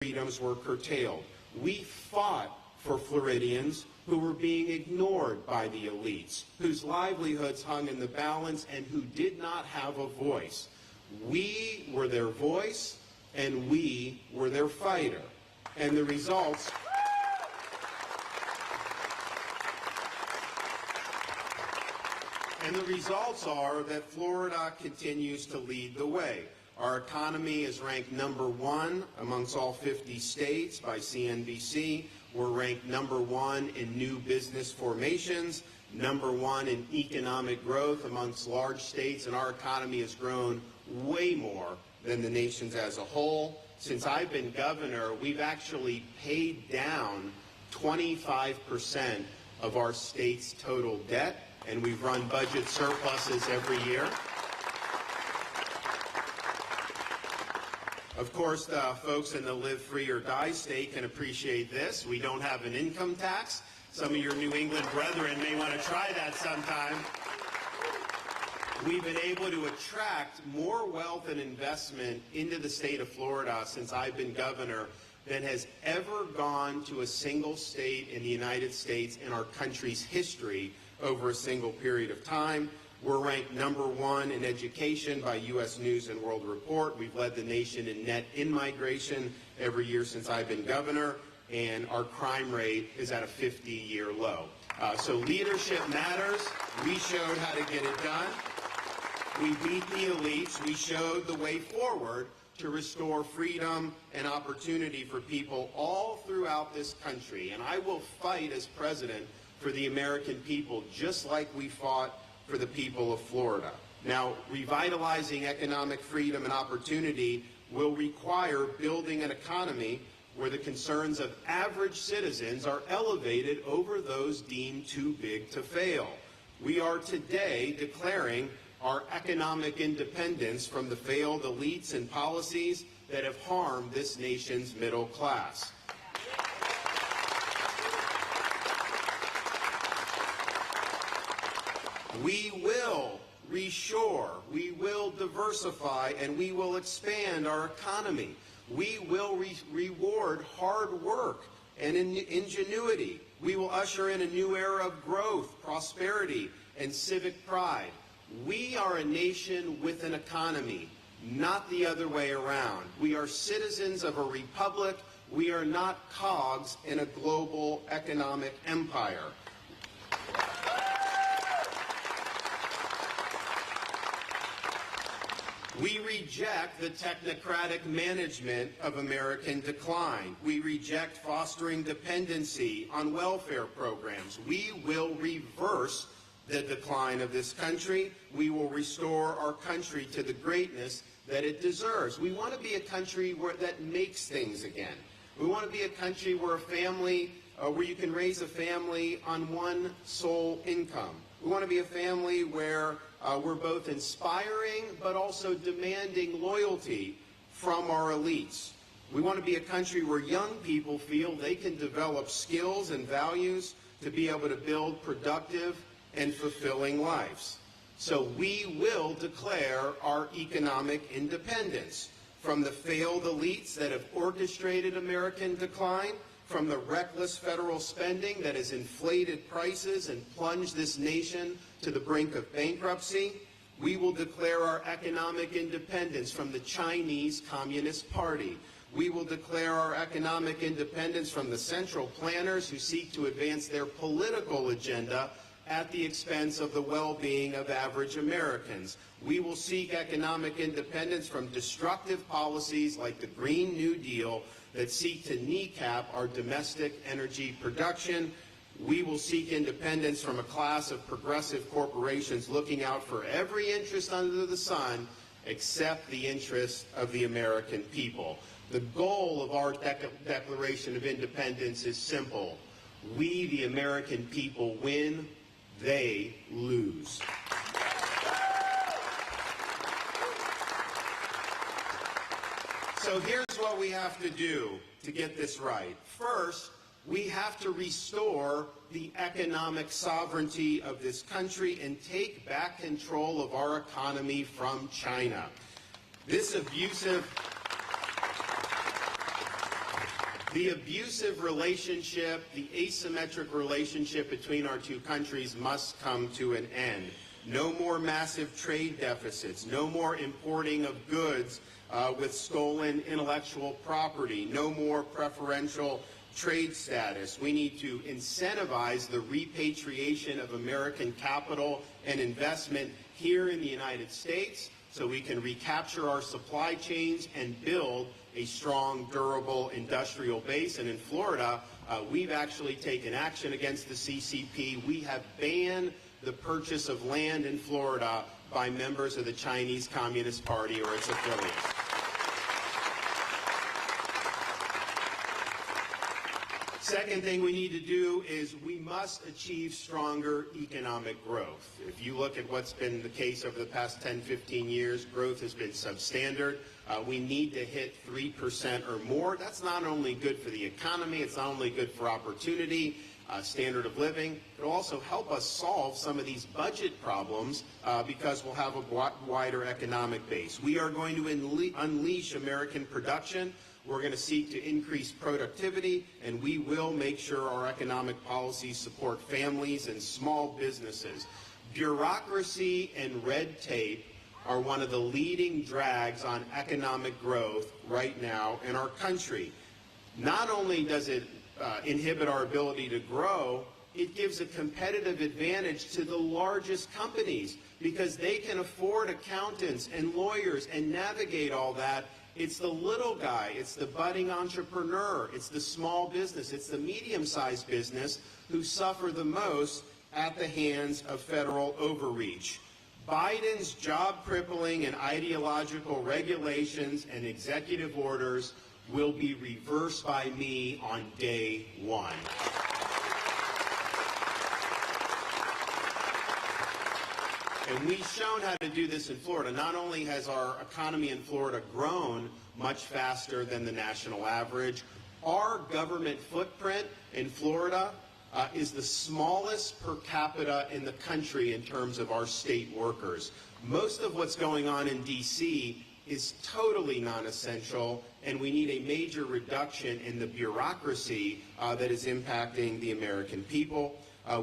freedoms were curtailed. We fought for Floridians who were being ignored by the elites, whose livelihoods hung in the balance, and who did not have a voice. We were their voice, and we were their fighter. And the results... And the results are that Florida continues to lead the way. Our economy is ranked #1 amongst all 50 states by CNBC. We're ranked #1 in new business formations, #1 in economic growth amongst large states, and our economy has grown way more than the nation's as a whole. Since I've been governor, we've actually paid down 25% of our state's total debt, and we've run budget surpluses every year. Of course, the folks in the live free or die state can appreciate this. We don't have an income tax. Some of your New England brethren may want to try that sometime. We've been able to attract more wealth and investment into the state of Florida since I've been governor than has ever gone to a single state in the United States in our country's history over a single period of time. We're ranked #1 in education by U.S. News and World Report. We've led the nation in net in-migration every year since I've been governor, and our crime rate is at a 50-year low. So leadership matters. We showed how to get it done. We beat the elites. We showed the way forward to restore freedom and opportunity for people all throughout this country. And I will fight as president for the American people, just like we fought for the people of Florida. Now, revitalizing economic freedom and opportunity will require building an economy where the concerns of average citizens are elevated over those deemed too big to fail. We are today declaring our economic independence from the failed elites and policies that have harmed this nation's middle class. We will reshore, we will diversify, and we will expand our economy. We will reward hard work and ingenuity. We will usher in a new era of growth, prosperity, and civic pride. We are a nation with an economy, not the other way around. We are citizens of a republic. We are not cogs in a global economic empire. We reject the technocratic management of American decline. We reject fostering dependency on welfare programs. We will reverse the decline of this country. We will restore our country to the greatness that it deserves. We want to be a country that makes things again. We want to be a country where where you can raise a family on one sole income. We want to be a family where we're both inspiring but also demanding loyalty from our elites. We want to be a country where young people feel they can develop skills and values to be able to build productive and fulfilling lives. So we will declare our economic independence from the failed elites that have orchestrated American decline, from the reckless federal spending that has inflated prices and plunged this nation to the brink of bankruptcy. We will declare our economic independence from the Chinese Communist Party. We will declare our economic independence from the central planners who seek to advance their political agenda at the expense of the well-being of average Americans. We will seek economic independence from destructive policies like the Green New Deal that seek to kneecap our domestic energy production. We will seek independence from a class of progressive corporations looking out for every interest under the sun except the interests of the American people. The goal of our Declaration of Independence is simple. We, the American people, win. They lose. So here's what we have to do to get this right. First, we have to restore the economic sovereignty of this country and take back control of our economy from China. This abusive The abusive relationship, the asymmetric relationship between our two countries must come to an end. No more massive trade deficits, no more importing of goods with stolen intellectual property, no more preferential trade status. We need to incentivize the repatriation of American capital and investment here in the United States so we can recapture our supply chains and build a strong, durable industrial base. And in Florida, we've actually taken action against the CCP. We have banned the purchase of land in Florida by members of the Chinese Communist Party or its affiliates. Second thing we need to do is we must achieve stronger economic growth. If you look at what's been the case over the past 10, 15 years, growth has been substandard. We need to hit 3% or more. That's not only good for the economy, it's not only good for opportunity, standard of living. It'll also help us solve some of these budget problems because we'll have a wider economic base. We are going to unleash American production. We're going to seek to increase productivity, and we will make sure our economic policies support families and small businesses. Bureaucracy and red tape are one of the leading drags on economic growth right now in our country. Not only does it inhibit our ability to grow, it gives a competitive advantage to the largest companies because they can afford accountants and lawyers and navigate all that. It's the little guy, it's the budding entrepreneur, it's the small business, it's the medium-sized business who suffer the most at the hands of federal overreach. Biden's job-crippling and ideological regulations and executive orders will be reversed by me on day one. And we've shown how to do this in Florida. Not only has our economy in Florida grown much faster than the national average, our government footprint in Florida is the smallest per capita in the country in terms of our state workers. Most of what's going on in D.C. is totally non-essential, and we need a major reduction in the bureaucracy that is impacting the American people.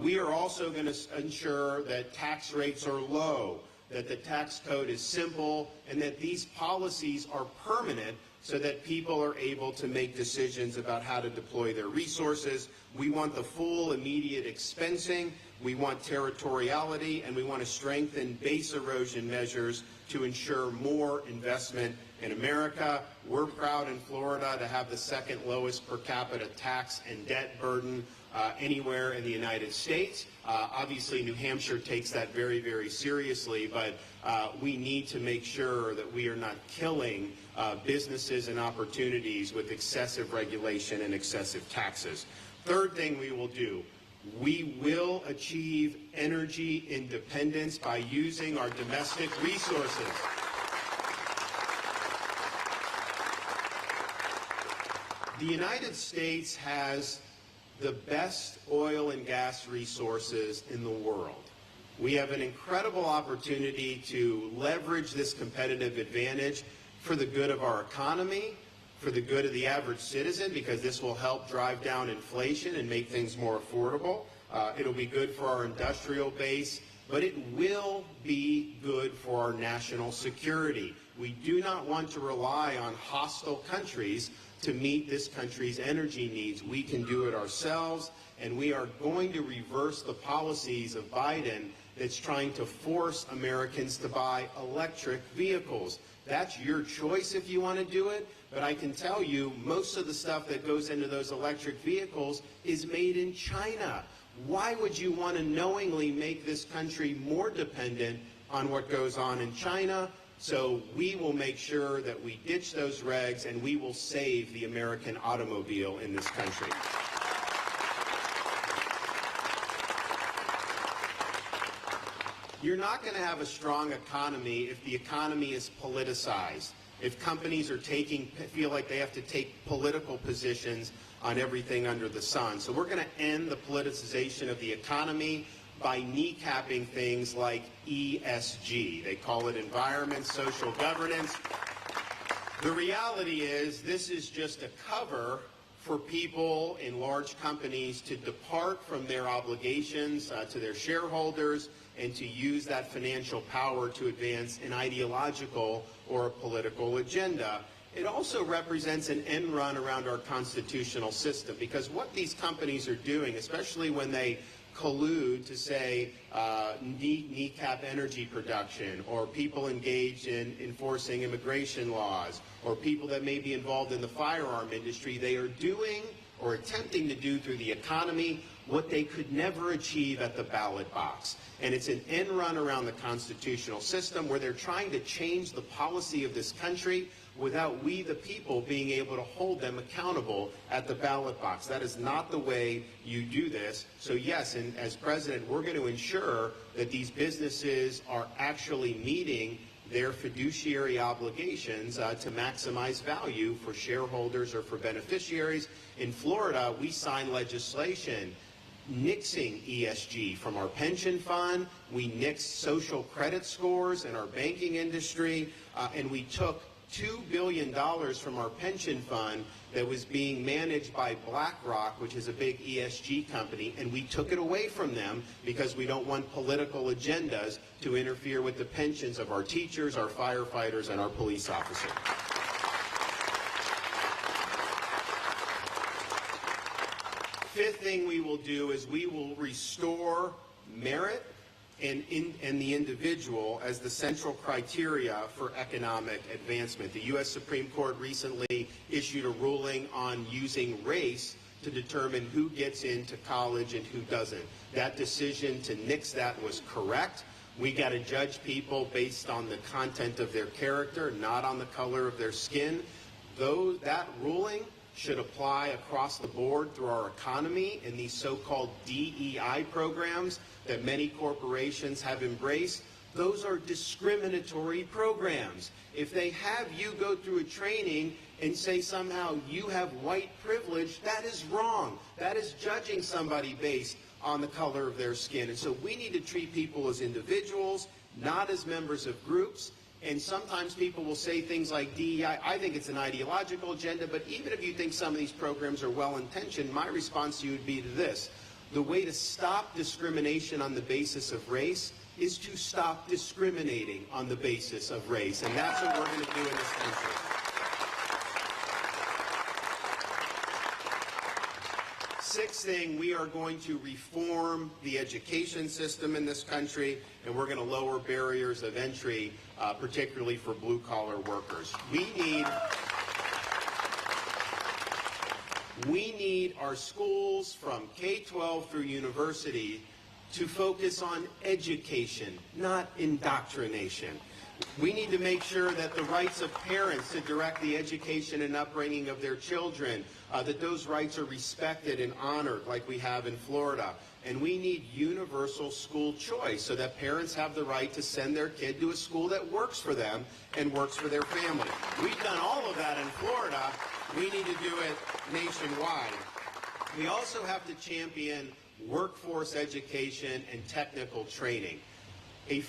We are also going to ensure that tax rates are low, that the tax code is simple, and that these policies are permanent so that people are able to make decisions about how to deploy their resources. We want the full immediate expensing, we want territoriality, and we want to strengthen base erosion measures to ensure more investment in America. We're proud in Florida to have the second lowest per capita tax and debt burden anywhere in the United States. Obviously, New Hampshire takes that very, very seriously, but we need to make sure that we are not killing businesses and opportunities with excessive regulation and excessive taxes. Third thing we will do, we will achieve energy independence by using our domestic resources. The United States has the best oil and gas resources in the world. We have an incredible opportunity to leverage this competitive advantage for the good of our economy, for the good of the average citizen, because this will help drive down inflation and make things more affordable. It'll be good for our industrial base, but it will be good for our national security. We do not want to rely on hostile countries to meet this country's energy needs. We can do it ourselves, and we are going to reverse the policies of Biden that's trying to force Americans to buy electric vehicles. That's your choice if you want to do it, but I can tell you most of the stuff that goes into those electric vehicles is made in China. Why would you want to knowingly make this country more dependent on what goes on in China? So we will make sure that we ditch those regs and we will save the American automobile in this country. You're not going to have a strong economy if the economy is politicized, if companies are feel like they have to take political positions on everything under the sun. So we're going to end the politicization of the economy by kneecapping things like ESG. They call it environment, social governance. The reality is this is just a cover for people in large companies to depart from their obligations to their shareholders and to use that financial power to advance an ideological or a political agenda. It also represents an end run around our constitutional system, because what these companies are doing, especially when they collude to say kneecap energy production, or people engaged in enforcing immigration laws, or people that may be involved in the firearm industry, they are doing or attempting to do through the economy what they could never achieve at the ballot box. And it's an end run around the constitutional system where they're trying to change the policy of this country without we, the people, being able to hold them accountable at the ballot box. That is not the way you do this. So yes, and as president, we're going to ensure that these businesses are actually meeting their fiduciary obligations to maximize value for shareholders or for beneficiaries. In Florida, we signed legislation nixing ESG from our pension fund. We nixed social credit scores in our banking industry, and we took $2 billion from our pension fund that was being managed by BlackRock, which is a big ESG company, and we took it away from them because we don't want political agendas to interfere with the pensions of our teachers, our firefighters, and our police officers. Fifth thing we will do is we will restore merit and the individual as the central criteria for economic advancement. The U.S. Supreme Court recently issued a ruling on using race to determine who gets into college and who doesn't. That decision to nix that was correct. We got to judge people based on the content of their character, not on the color of their skin. Though that ruling should apply across the board through our economy in these so-called DEI programs that many corporations have embraced. Those are discriminatory programs. If they have you go through a training and say somehow you have white privilege, that is wrong. That is judging somebody based on the color of their skin. And so we need to treat people as individuals, not as members of groups. And sometimes people will say things like DEI. I think it's an ideological agenda, but even if you think some of these programs are well-intentioned, my response to you would be to this. The way to stop discrimination on the basis of race is to stop discriminating on the basis of race. And that's what we're going to do in this country. Sixth thing, we are going to reform the education system in this country, and we're going to lower barriers of entry, particularly for blue-collar workers. We need our schools from K-12 through university to focus on education, not indoctrination. We need to make sure that the rights of parents to direct the education and upbringing of their children, that those rights are respected and honored like we have in Florida. And we need universal school choice so that parents have the right to send their kid to a school that works for them and works for their family. We've done all of that in Florida. We need to do it nationwide. We also have to champion workforce education and technical training. A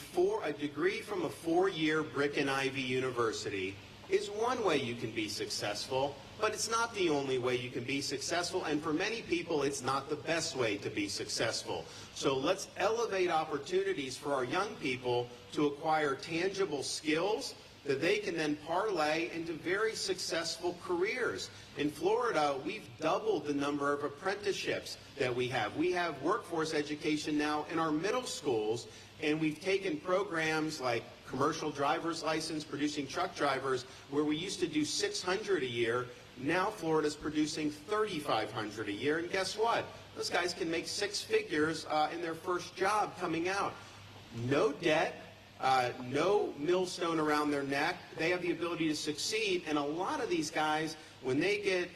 degree from a four-year brick and ivy university is one way you can be successful, but it's not the only way you can be successful, and for many people, it's not the best way to be successful. So let's elevate opportunities for our young people to acquire tangible skills that they can then parlay into very successful careers. In Florida, we've doubled the number of apprenticeships that we have. We have workforce education now in our middle schools, and we've taken programs like commercial driver's license, producing truck drivers, where we used to do 600 a year. Now Florida's producing 3,500 a year, and guess what? Those guys can make six figures in their first job coming out. No debt, no millstone around their neck. They have the ability to succeed, and a lot of these guys, when they get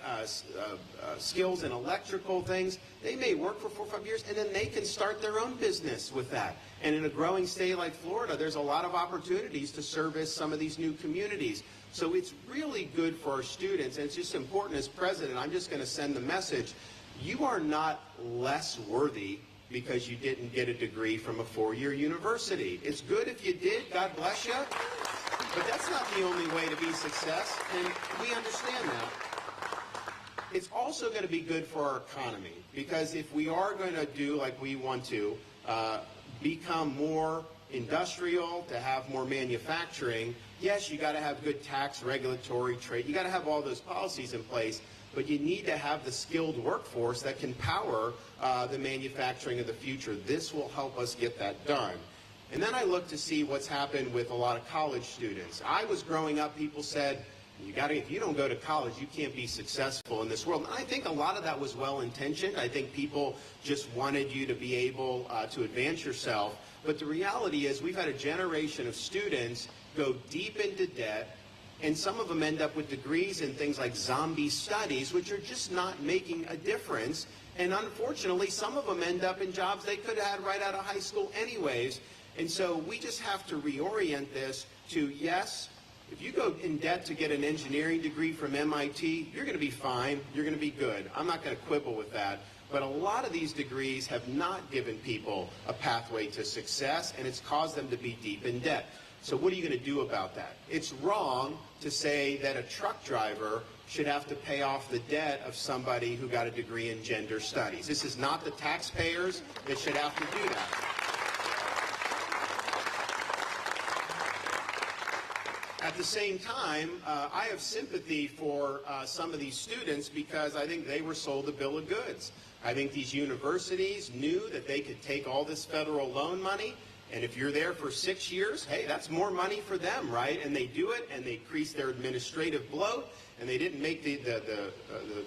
skills in electrical things, they may work for 4 or 5 years, and then they can start their own business with that. And in a growing state like Florida, there's a lot of opportunities to service some of these new communities. So it's really good for our students, and it's just important as president, I'm just going to send the message, you are not less worthy because you didn't get a degree from a four-year university. It's good if you did, God bless you, but that's not the only way to be success, and we understand that. It's also going to be good for our economy, because if we are going to do like we want to, become more industrial, to have more manufacturing, yes, you got to have good tax, regulatory, trade. You got to have all those policies in place, but you need to have the skilled workforce that can power the manufacturing of the future. This will help us get that done. And then I look to see what's happened with a lot of college students. I was growing up, people said, if you don't go to college, you can't be successful in this world. And I think a lot of that was well-intentioned. I think people just wanted you to be able to advance yourself. But the reality is we've had a generation of students go deep into debt, and some of them end up with degrees in things like zombie studies, which are just not making a difference. And unfortunately, some of them end up in jobs they could have had right out of high school anyways. And so we just have to reorient this to, yes, if you go in debt to get an engineering degree from MIT, you're going to be fine, you're going to be good. I'm not going to quibble with that. But a lot of these degrees have not given people a pathway to success, and it's caused them to be deep in debt. So what are you going to do about that? It's wrong to say that a truck driver should have to pay off the debt of somebody who got a degree in gender studies. This is not the taxpayers that should have to do that. At the same time, I have sympathy for some of these students because I think they were sold a bill of goods. I think these universities knew that they could take all this federal loan money, and if you're there for 6 years, hey, that's more money for them, right? And they do it, and they increase their administrative bloat, and they didn't make the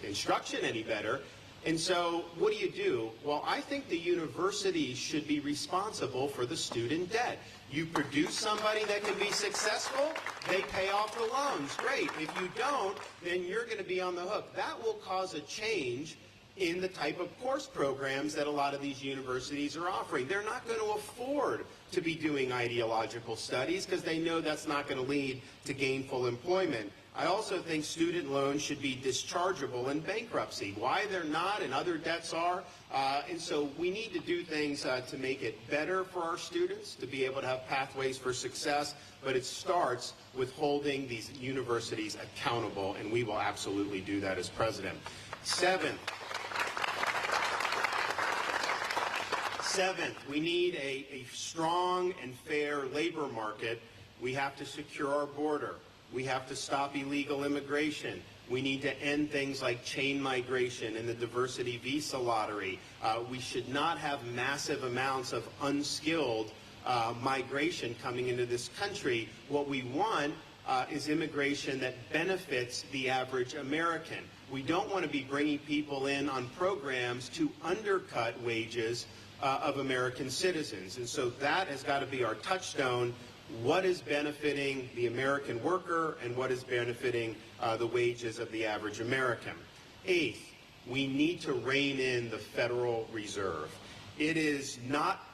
instruction any better. And so what do? Well, I think the universities should be responsible for the student debt. You produce somebody that can be successful, they pay off the loans. Great. If you don't, then you're going to be on the hook. That will cause a change in the type of course programs that a lot of these universities are offering. They're not going to afford to be doing ideological studies because they know that's not going to lead to gainful employment. I also think student loans should be dischargeable in bankruptcy. Why they're not and other debts are. And so we need to do things to make it better for our students, to be able to have pathways for success. But it starts with holding these universities accountable, and we will absolutely do that as president. Seventh, we need a strong and fair labor market. We have to secure our border. We have to stop illegal immigration. We need to end things like chain migration and the diversity visa lottery. We should not have massive amounts of unskilled migration coming into this country. What we want is immigration that benefits the average American. We don't want to be bringing people in on programs to undercut wages of American citizens. And so that has got to be our touchstone. What is benefiting the American worker and what is benefiting the wages of the average American? Eighth, we need to rein in the Federal Reserve. It is not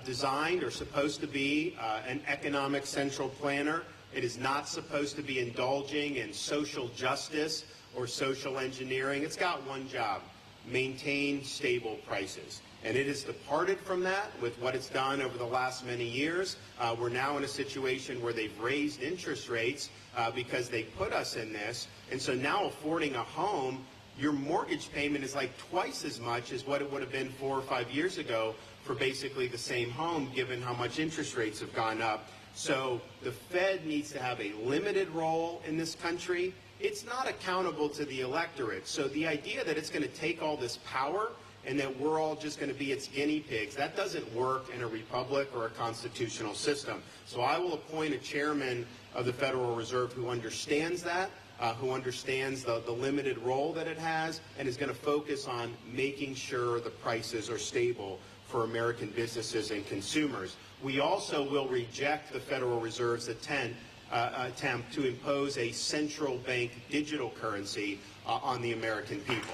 designed or supposed to be an economic central planner. It is not supposed to be indulging in social justice or social engineering. It's got one job: maintain stable prices. And it has departed from that with what it's done over the last many years. We're now in a situation where they've raised interest rates because they put us in this. And so now affording a home, your mortgage payment is like twice as much as what it would have been 4 or 5 years ago for basically the same home, given how much interest rates have gone up. So the Fed needs to have a limited role in this country. It's not accountable to the electorate. So the idea that it's going to take all this power and that we're all just going to be its guinea pigs, that doesn't work in a republic or a constitutional system. So I will appoint a chairman of the Federal Reserve who understands that, who understands the limited role that it has, and is going to focus on making sure the prices are stable for American businesses and consumers. We also will reject the Federal Reserve's attempt to impose a central bank digital currency on the American people.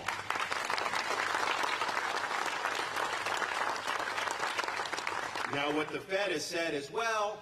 Now, what the Fed has said is, well,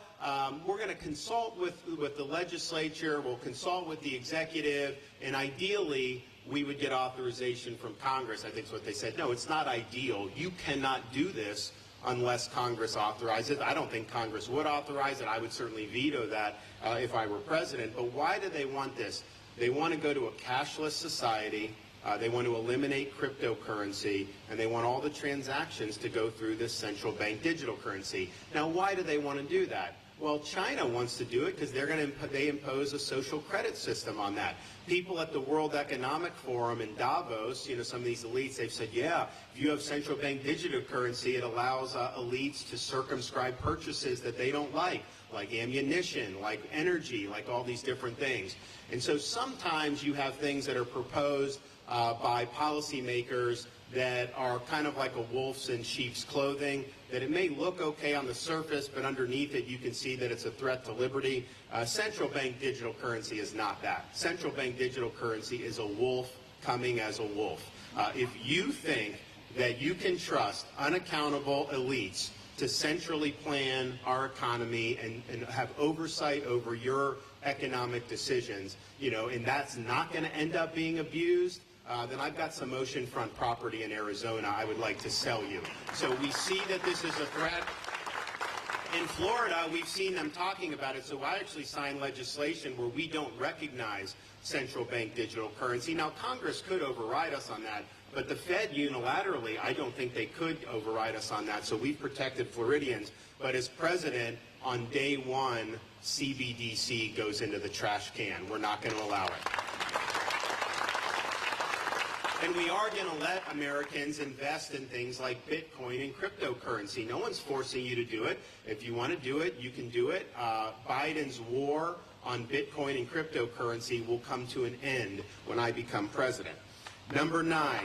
we're going to consult with the legislature, we'll consult with the executive, and ideally, we would get authorization from Congress. I think is what they said. No, it's not ideal. You cannot do this unless Congress authorizes it. I don't think Congress would authorize it. I would certainly veto that if I were president. But why do they want this? They want to go to a cashless society. They want to eliminate cryptocurrency, and they want all the transactions to go through this central bank digital currency. Now, why do they want to do that? Well, China wants to do it because they impose a social credit system on that. People at the World Economic Forum in Davos, some of these elites, they've said, yeah, if you have central bank digital currency, it allows elites to circumscribe purchases that they don't like ammunition, like energy, like all these different things. And so sometimes you have things that are proposed by policymakers that are kind of like a wolf's in sheep's clothing, that it may look okay on the surface, but underneath it you can see that it's a threat to liberty. Central bank digital currency is not that. Central bank digital currency is a wolf coming as a wolf. If you think that you can trust unaccountable elites to centrally plan our economy and have oversight over your economic decisions, and that's not going to end up being abused, then I've got some oceanfront property in Arizona I would like to sell you. So we see that this is a threat. In Florida, we've seen them talking about it, so I actually signed legislation where we don't recognize central bank digital currency. Now, Congress could override us on that, but the Fed unilaterally, I don't think they could override us on that, so we've protected Floridians. But as president, on day one, CBDC goes into the trash can. We're not going to allow it. And we are going to let Americans invest in things like Bitcoin and cryptocurrency. No one's forcing you to do it. If you want to do it, you can do it. Biden's war on Bitcoin and cryptocurrency will come to an end when I become president. Number 9,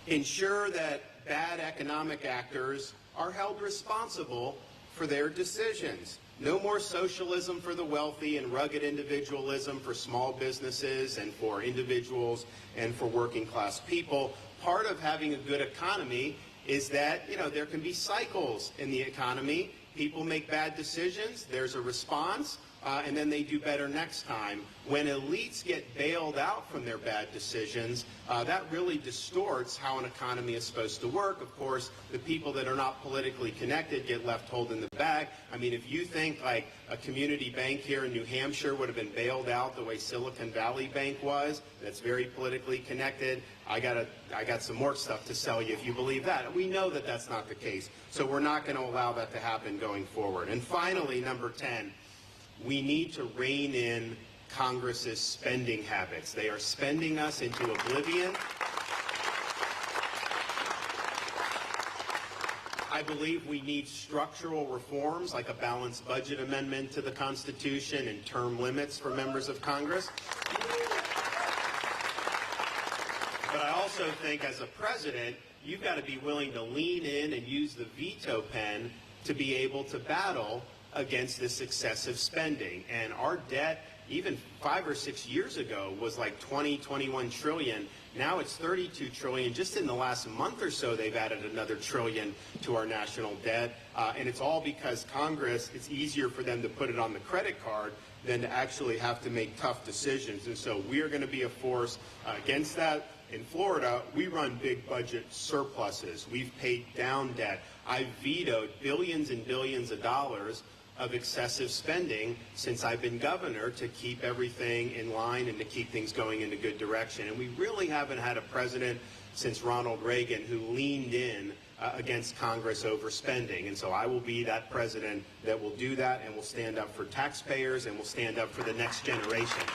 ensure that bad economic actors are held responsible for their decisions. No more socialism for the wealthy and rugged individualism for small businesses and for individuals and for working class people. Part of having a good economy is that, there can be cycles in the economy. People make bad decisions, there's a response, and then they do better next time. When elites get bailed out from their bad decisions, that really distorts how an economy is supposed to work. Of course, the people that are not politically connected get left holding the bag. I mean, if you think like a community bank here in New Hampshire would have been bailed out the way Silicon Valley Bank was, that's very politically connected, I got some more stuff to sell you if you believe that. We know that that's not the case, so we're not going to allow that to happen going forward. And finally, number 10, we need to rein in Congress's spending habits. They are spending us into oblivion. I believe we need structural reforms like a balanced budget amendment to the Constitution and term limits for members of Congress. But I also think as a president, you've got to be willing to lean in and use the veto pen to be able to battle against this excessive spending. And our debt, even 5 or 6 years ago, was like 21 trillion. Now it's 32 trillion. Just in the last month or so, they've added another trillion to our national debt. And it's all because Congress, it's easier for them to put it on the credit card than to actually have to make tough decisions. And so we are going to be a force against that. In Florida, we run big budget surpluses. We've paid down debt. I've vetoed billions and billions of dollars of excessive spending since I've been governor to keep everything in line and to keep things going in a good direction. And we really haven't had a president since Ronald Reagan who leaned in against Congress over spending. And so I will be that president that will do that and will stand up for taxpayers and will stand up for the next generation.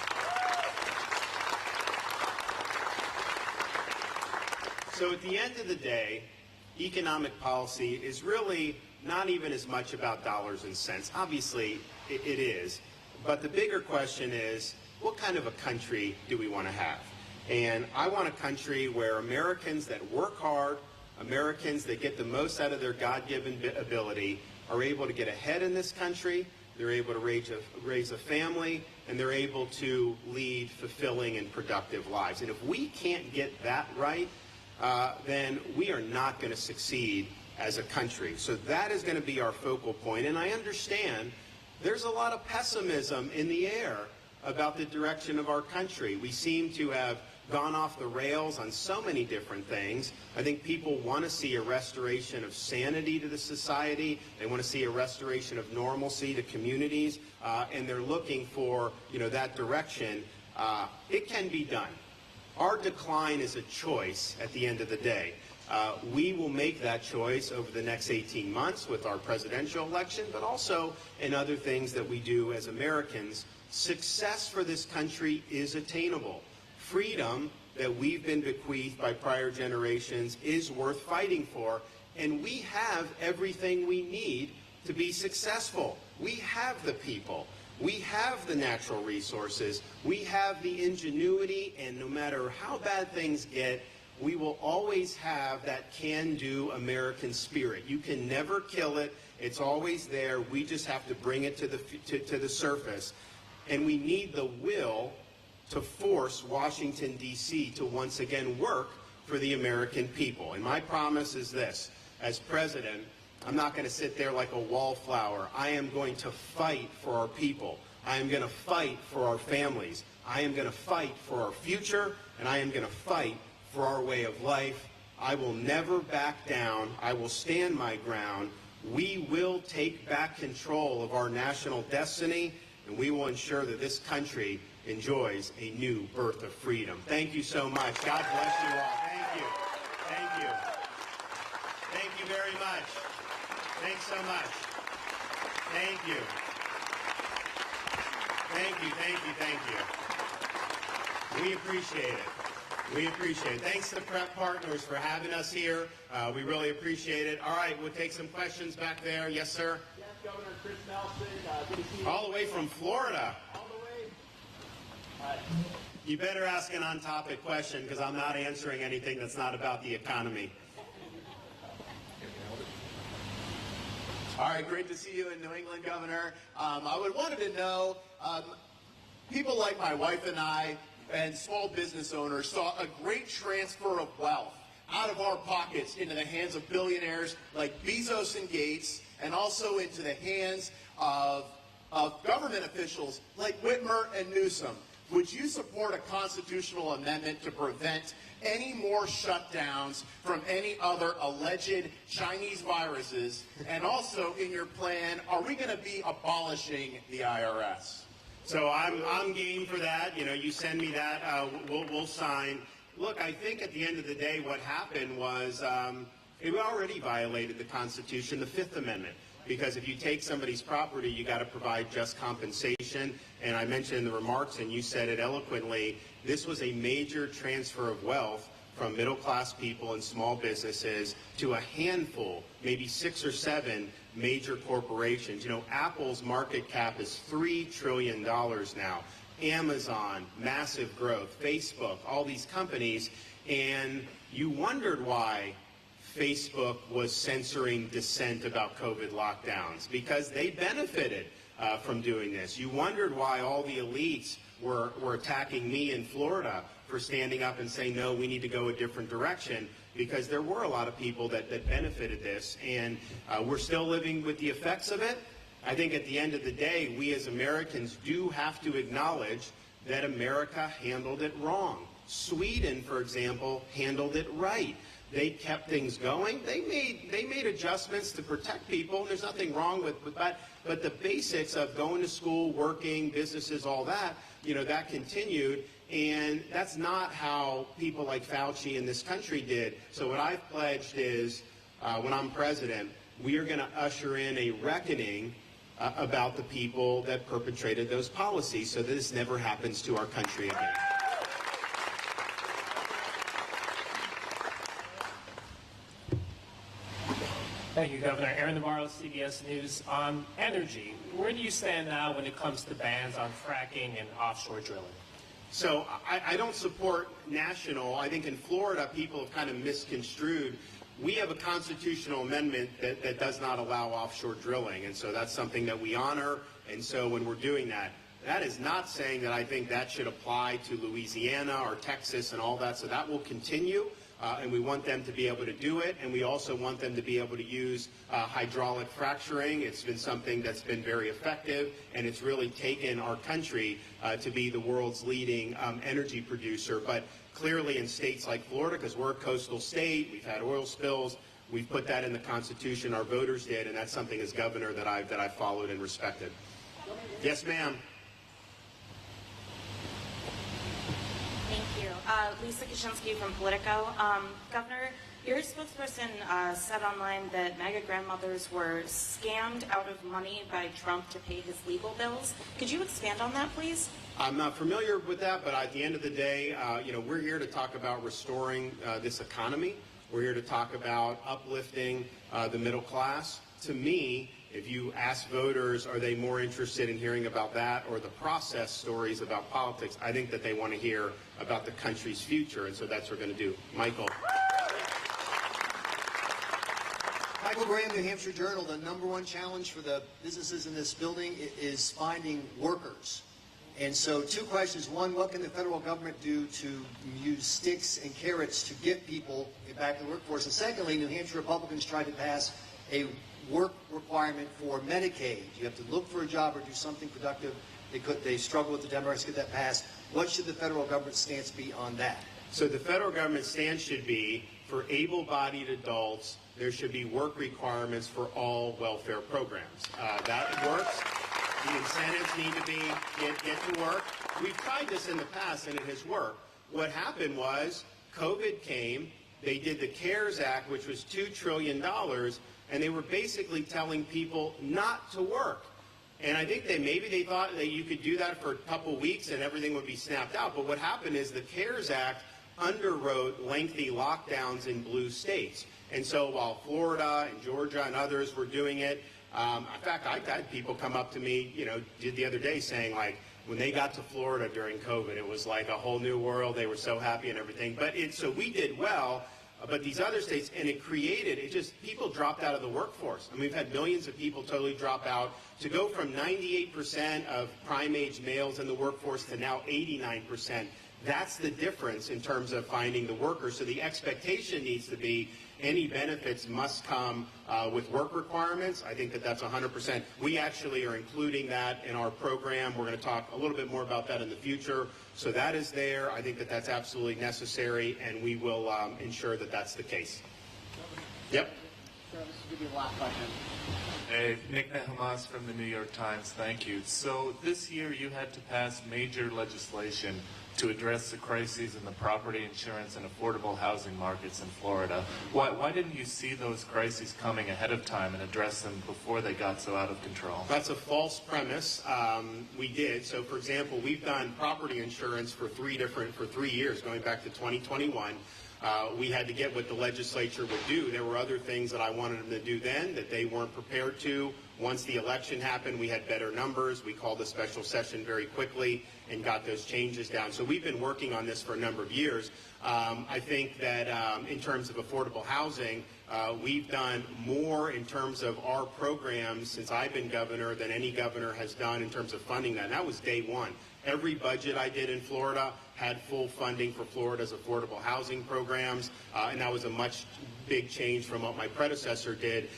So at the end of the day, economic policy is really not even as much about dollars and cents. Obviously, it is. But the bigger question is, what kind of a country do we want to have? And I want a country where Americans that work hard, Americans that get the most out of their God-given ability are able to get ahead in this country, they're able to raise a family, and they're able to lead fulfilling and productive lives. And if we can't get that right, then we are not going to succeed as a country. So that is going to be our focal point. And I understand there's a lot of pessimism in the air about the direction of our country. We seem to have gone off the rails on so many different things. I think people want to see a restoration of sanity to the society. They want to see a restoration of normalcy to communities, and they're looking for, that direction. It can be done. Our decline is a choice at the end of the day. We will make that choice over the next 18 months with our presidential election, but also in other things that we do as Americans. Success for this country is attainable. Freedom that we've been bequeathed by prior generations is worth fighting for, and we have everything we need to be successful. We have the people. We have the natural resources. We have the ingenuity, and no matter how bad things get, we will always have that can-do American spirit. You can never kill it. It's always there. We just have to bring it to the surface. And we need the will to force Washington, D.C. to once again work for the American people. And my promise is this. As president, I'm not going to sit there like a wallflower. I am going to fight for our people. I am going to fight for our families. I am going to fight for our future, and I am going to fight for our way of life. I will never back down. I will stand my ground. We will take back control of our national destiny, and we will ensure that this country enjoys a new birth of freedom. Thank you so much. God bless you all. Thank you. Thank you. Thank you very much. Thanks so much. Thank you. Thank you, thank you, thank you. We appreciate it. We appreciate it. Thanks to Prep Partners for having us here. We really appreciate it. All right, we'll take some questions back there. Yes, sir? Yes, Governor Chris Nelson. Good to see you. All the way from Florida. All the way. You better ask an on-topic question because I'm not answering anything that's not about the economy. All right, great to see you in New England, Governor. I wanted to know, people like my wife and I and small business owners saw a great transfer of wealth out of our pockets into the hands of billionaires like Bezos and Gates, and also into the hands of government officials like Whitmer and Newsom. Would you support a constitutional amendment to prevent any more shutdowns from any other alleged Chinese viruses? And also, in your plan, are we going to be abolishing the IRS? So I'm game for that. You know, you send me that, we'll sign. Look, I think at the end of the day, what happened was it already violated the Constitution, the Fifth Amendment. Because if you take somebody's property, you got to provide just compensation. And I mentioned in the remarks, and you said it eloquently, this was a major transfer of wealth from middle-class people and small businesses to a handful, maybe 6 or 7 major corporations. You know, Apple's market cap is $3 trillion now. Amazon, massive growth. Facebook, all these companies. And you wondered why Facebook was censoring dissent about COVID lockdowns, because they benefited from doing this. You wondered why all the elites were attacking me in Florida for standing up and saying, no, we need to go a different direction, because there were a lot of people that benefited this, and we're still living with the effects of it. I think at the end of the day, we as Americans do have to acknowledge that America handled it wrong. Sweden, for example, handled it right. They kept things going. They made adjustments to protect people. There's nothing wrong with that. But the basics of going to school, working, businesses, all that, you know, that continued. And that's not how people like Fauci in this country did. So what I've pledged is, when I'm president, we are going to usher in a reckoning about the people that perpetrated those policies so that this never happens to our country again. Thank you, Governor. Aaron Navarro, CBS News. On energy, where do you stand now when it comes to bans on fracking and offshore drilling? So I don't support national. I think in Florida, people have kind of misconstrued. We have a constitutional amendment that does not allow offshore drilling, and so that's something that we honor. And so when we're doing that, that is not saying that I think that should apply to Louisiana or Texas and all that. So that will continue. And we want them to be able to do it, and we also want them to be able to use hydraulic fracturing. It's been something that's been very effective, and it's really taken our country to be the world's leading energy producer. But clearly in states like Florida, because we're a coastal state, we've had oil spills, we've put that in the Constitution, our voters did, and that's something as governor that I've followed and respected. Yes, ma'am. Thank you. Lisa Kaczynski from Politico. Governor, your spokesperson said online that MAGA grandmothers were scammed out of money by Trump to pay his legal bills. Could you expand on that, please? I'm not familiar with that, but at the end of the day, we're here to talk about restoring this economy. We're here to talk about uplifting the middle class. To me, if you ask voters, are they more interested in hearing about that or the process stories about politics, I think that they want to hear about the country's future, and so that's what we're going to do. Michael. Michael Graham, New Hampshire Journal. The #1 challenge for the businesses in this building is finding workers. And so 2 questions. One, what can the federal government do to use sticks and carrots to get people back to the workforce? And secondly, New Hampshire Republicans tried to pass a work requirement for Medicaid. You have to look for a job or do something productive. They struggle with the Democrats to get that passed. What should the federal government's stance be on that? So the federal government's stance should be, for able-bodied adults, there should be work requirements for all welfare programs. That works. The incentives need to be get to work. We've tried this in the past, and it has worked. What happened was COVID came. They did the CARES Act, which was $2 trillion, and they were basically telling people not to work. And I think maybe they thought that you could do that for a couple weeks and everything would be snapped out. But what happened is the CARES Act underwrote lengthy lockdowns in blue states. And so while Florida and Georgia and others were doing it, in fact, I had people come up to me, the other day saying, like, when they got to Florida during COVID, it was like a whole new world. They were so happy and everything. But so we did well. But these other states, and people dropped out of the workforce. I mean, we've had millions of people totally drop out. To go from 98% of prime-age males in the workforce to now 89%, that's the difference in terms of finding the workers. So the expectation needs to be any benefits must come with work requirements. I think that that's 100%. We actually are including that in our program. We're going to talk a little bit more about that in the future. So that is there. I think that that's absolutely necessary, and we will ensure that that's the case. Yep. Sure, this will give you a last question. Hey, Nick Nehamas from the New York Times. Thank you. So this year you had to pass major legislation to address the crises in the property insurance and affordable housing markets in Florida. Why didn't you see those crises coming ahead of time and address them before they got so out of control? That's a false premise. We did. So, for example, we've done property insurance for 3 years, going back to 2021. We had to get what the legislature would do. There were other things that I wanted them to do then that they weren't prepared to. Once the election happened, we had better numbers. We called a special session very quickly and got those changes down. So we've been working on this for a number of years. I think that in terms of affordable housing, we've done more in terms of our programs since I've been governor than any governor has done in terms of funding that. And that was day one. Every budget I did in Florida had full funding for Florida's affordable housing programs, and that was a much big change from what my predecessor did.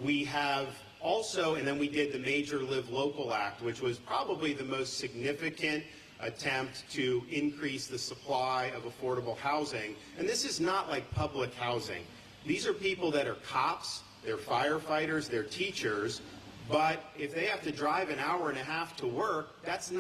We have also, and then we did the Major Live Local Act, which was probably the most significant attempt to increase the supply of affordable housing. And this is not like public housing. These are people that are cops, they're firefighters, they're teachers, but if they have to drive an hour and a half to work, that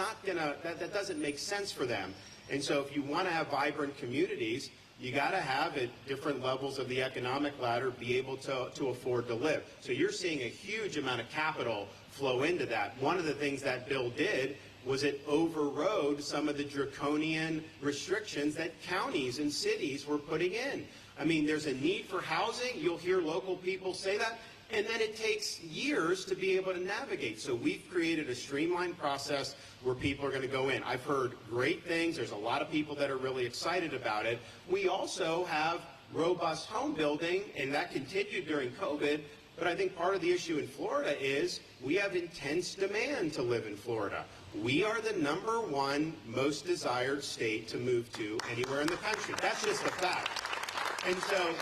doesn't make sense for them. And so if you want to have vibrant communities, you got to have at different levels of the economic ladder be able to afford to live. So you're seeing a huge amount of capital flow into that. One of the things that bill did was it overrode some of the draconian restrictions that counties and cities were putting in. I mean, there's a need for housing. You'll hear local people say that. And then it takes years to be able to navigate. So we've created a streamlined process where people are going to go in. I've heard great things. There's a lot of people that are really excited about it. We also have robust home building, and that continued during COVID. But I think part of the issue in Florida is we have intense demand to live in Florida. We are the #1 most desired state to move to anywhere in the country. That's just a fact. And so,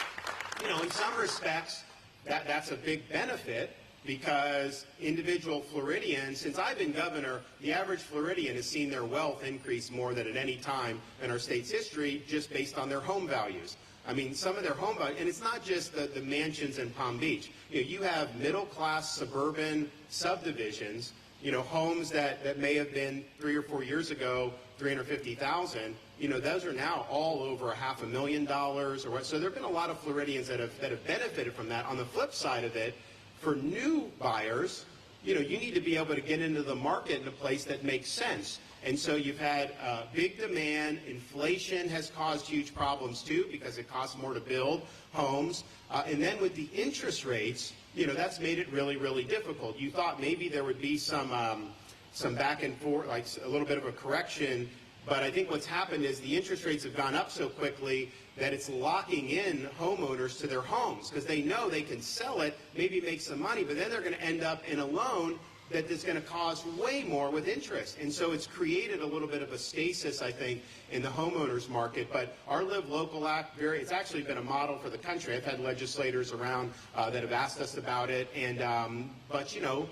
in some respects, that's a big benefit because individual Floridians, since I've been governor, the average Floridian has seen their wealth increase more than at any time in our state's history just based on their home values. I mean, some of their home values, and it's not just the mansions in Palm Beach. You have middle-class suburban subdivisions, homes that may have been 3 or 4 years ago, $350,000. you know, those are now all over $500,000 or what. So there have been a lot of Floridians that have benefited from that. On the flip side of it, for new buyers, you know, you need to be able to get into the market in a place that makes sense. And so you've had big demand. Inflation has caused huge problems too, because it costs more to build homes. And then with the interest rates, you know, that's made it really, really difficult. You thought maybe there would be some back and forth, like a little bit of a correction. But I think what's happened is the interest rates have gone up so quickly that it's locking in homeowners to their homes, because they know they can sell it, maybe make some money, but then they're going to end up in a loan that is going to cost way more with interest. And so it's created a little bit of a stasis, I think, in the homeowners market. But our Live Local Act, it's actually been a model for the country. I've had legislators around that have asked us about it. And but, you know,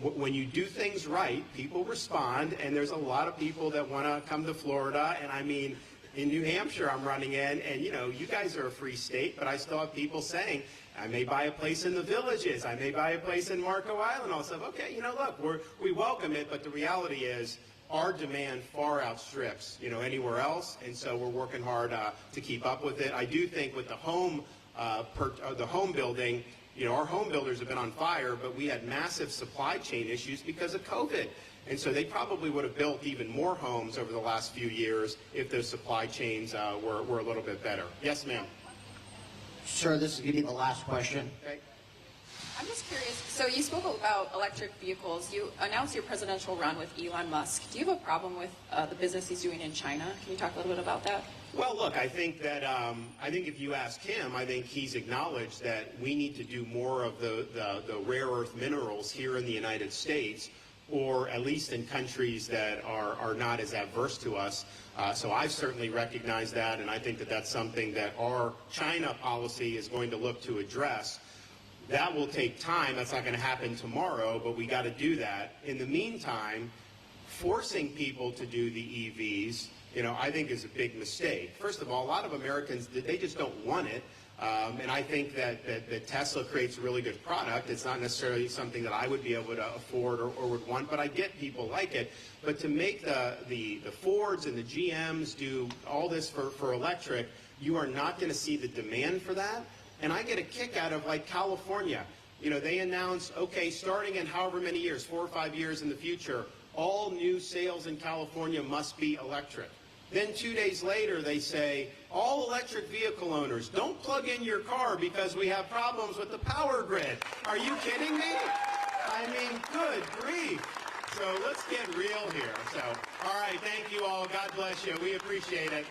when you do things right, people respond, and there's a lot of people that want to come to Florida. And I mean, in New Hampshire, I'm running in, and you know, you guys are a free state, but I still have people saying, I may buy a place in the Villages, I may buy a place in Marco Island, all stuff. Okay, you know, look, we welcome it, but the reality is our demand far outstrips, you know, anywhere else, and so we're working hard to keep up with it. I do think with the home building, you know, our home builders have been on fire, but we had massive supply chain issues because of COVID. And so they probably would have built even more homes over the last few years if those supply chains were a little bit better. Yes, ma'am. Sir, this is going to be the last question. Okay. I'm just curious, so you spoke about electric vehicles. You announced your presidential run with Elon Musk. Do you have a problem with the business he's doing in China? Can you talk a little bit about that? Well, look, I think that I think if you ask him, I think he's acknowledged that we need to do more of the rare earth minerals here in the United States, or at least in countries that are not as adverse to us. So I've certainly recognized that, and I think that that's something that our China policy is going to look to address. That will take time. That's not going to happen tomorrow, but we got to do that. In the meantime, forcing people to do the EVs, you know, I think is a big mistake. First of all, a lot of Americans, they just don't want it. And I think that Tesla creates a really good product. It's not necessarily something that I would be able to afford or would want, but I get people like it. But to make the Fords and the GMs do all this for electric, you are not going to see the demand for that. And I get a kick out of, like, California. You know, they announce, okay, starting in however many years, 4 or 5 years in the future, all new sales in California must be electric. Then 2 days later, they say, all electric vehicle owners, don't plug in your car because we have problems with the power grid. Are you kidding me? I mean, good grief. So let's get real here. So, all right, thank you all. God bless you. We appreciate it.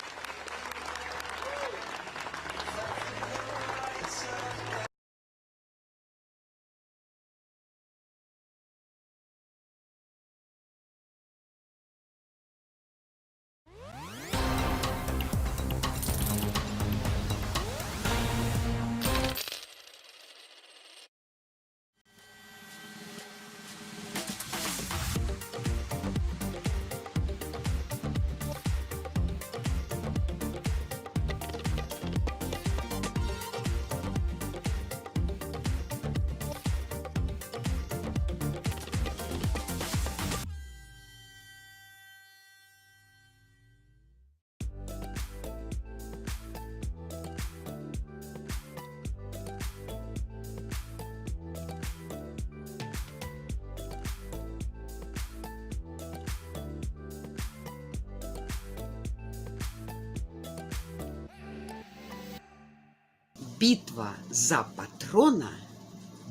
Битва за патрона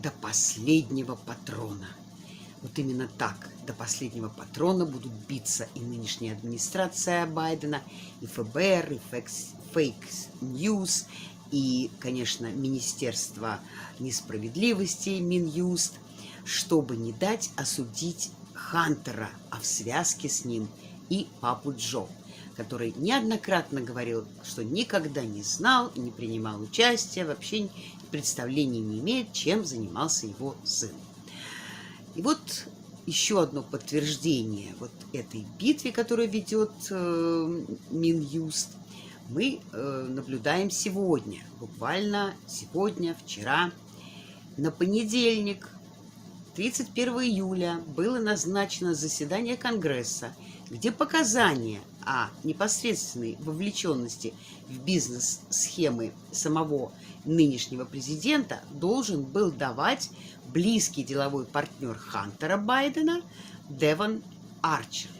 до последнего патрона. Вот именно так, до последнего патрона будут биться и нынешняя администрация Байдена, и ФБР, и фейк-ньюс, и, конечно, Министерство несправедливости, Минюст, чтобы не дать осудить Хантера, а в связке с ним и папу Джо, который неоднократно говорил, что никогда не знал и не принимал участия, вообще представления не имеет, чем занимался его сын. И вот еще одно подтверждение вот этой битве, которую ведет Минюст, мы наблюдаем сегодня, буквально сегодня, вчера, на понедельник, 31 июля, было назначено заседание Конгресса, где показания о непосредственной вовлеченности в бизнес-схемы самого нынешнего президента должен был давать близкий деловой партнер Хантера Байдена Девон Арчер.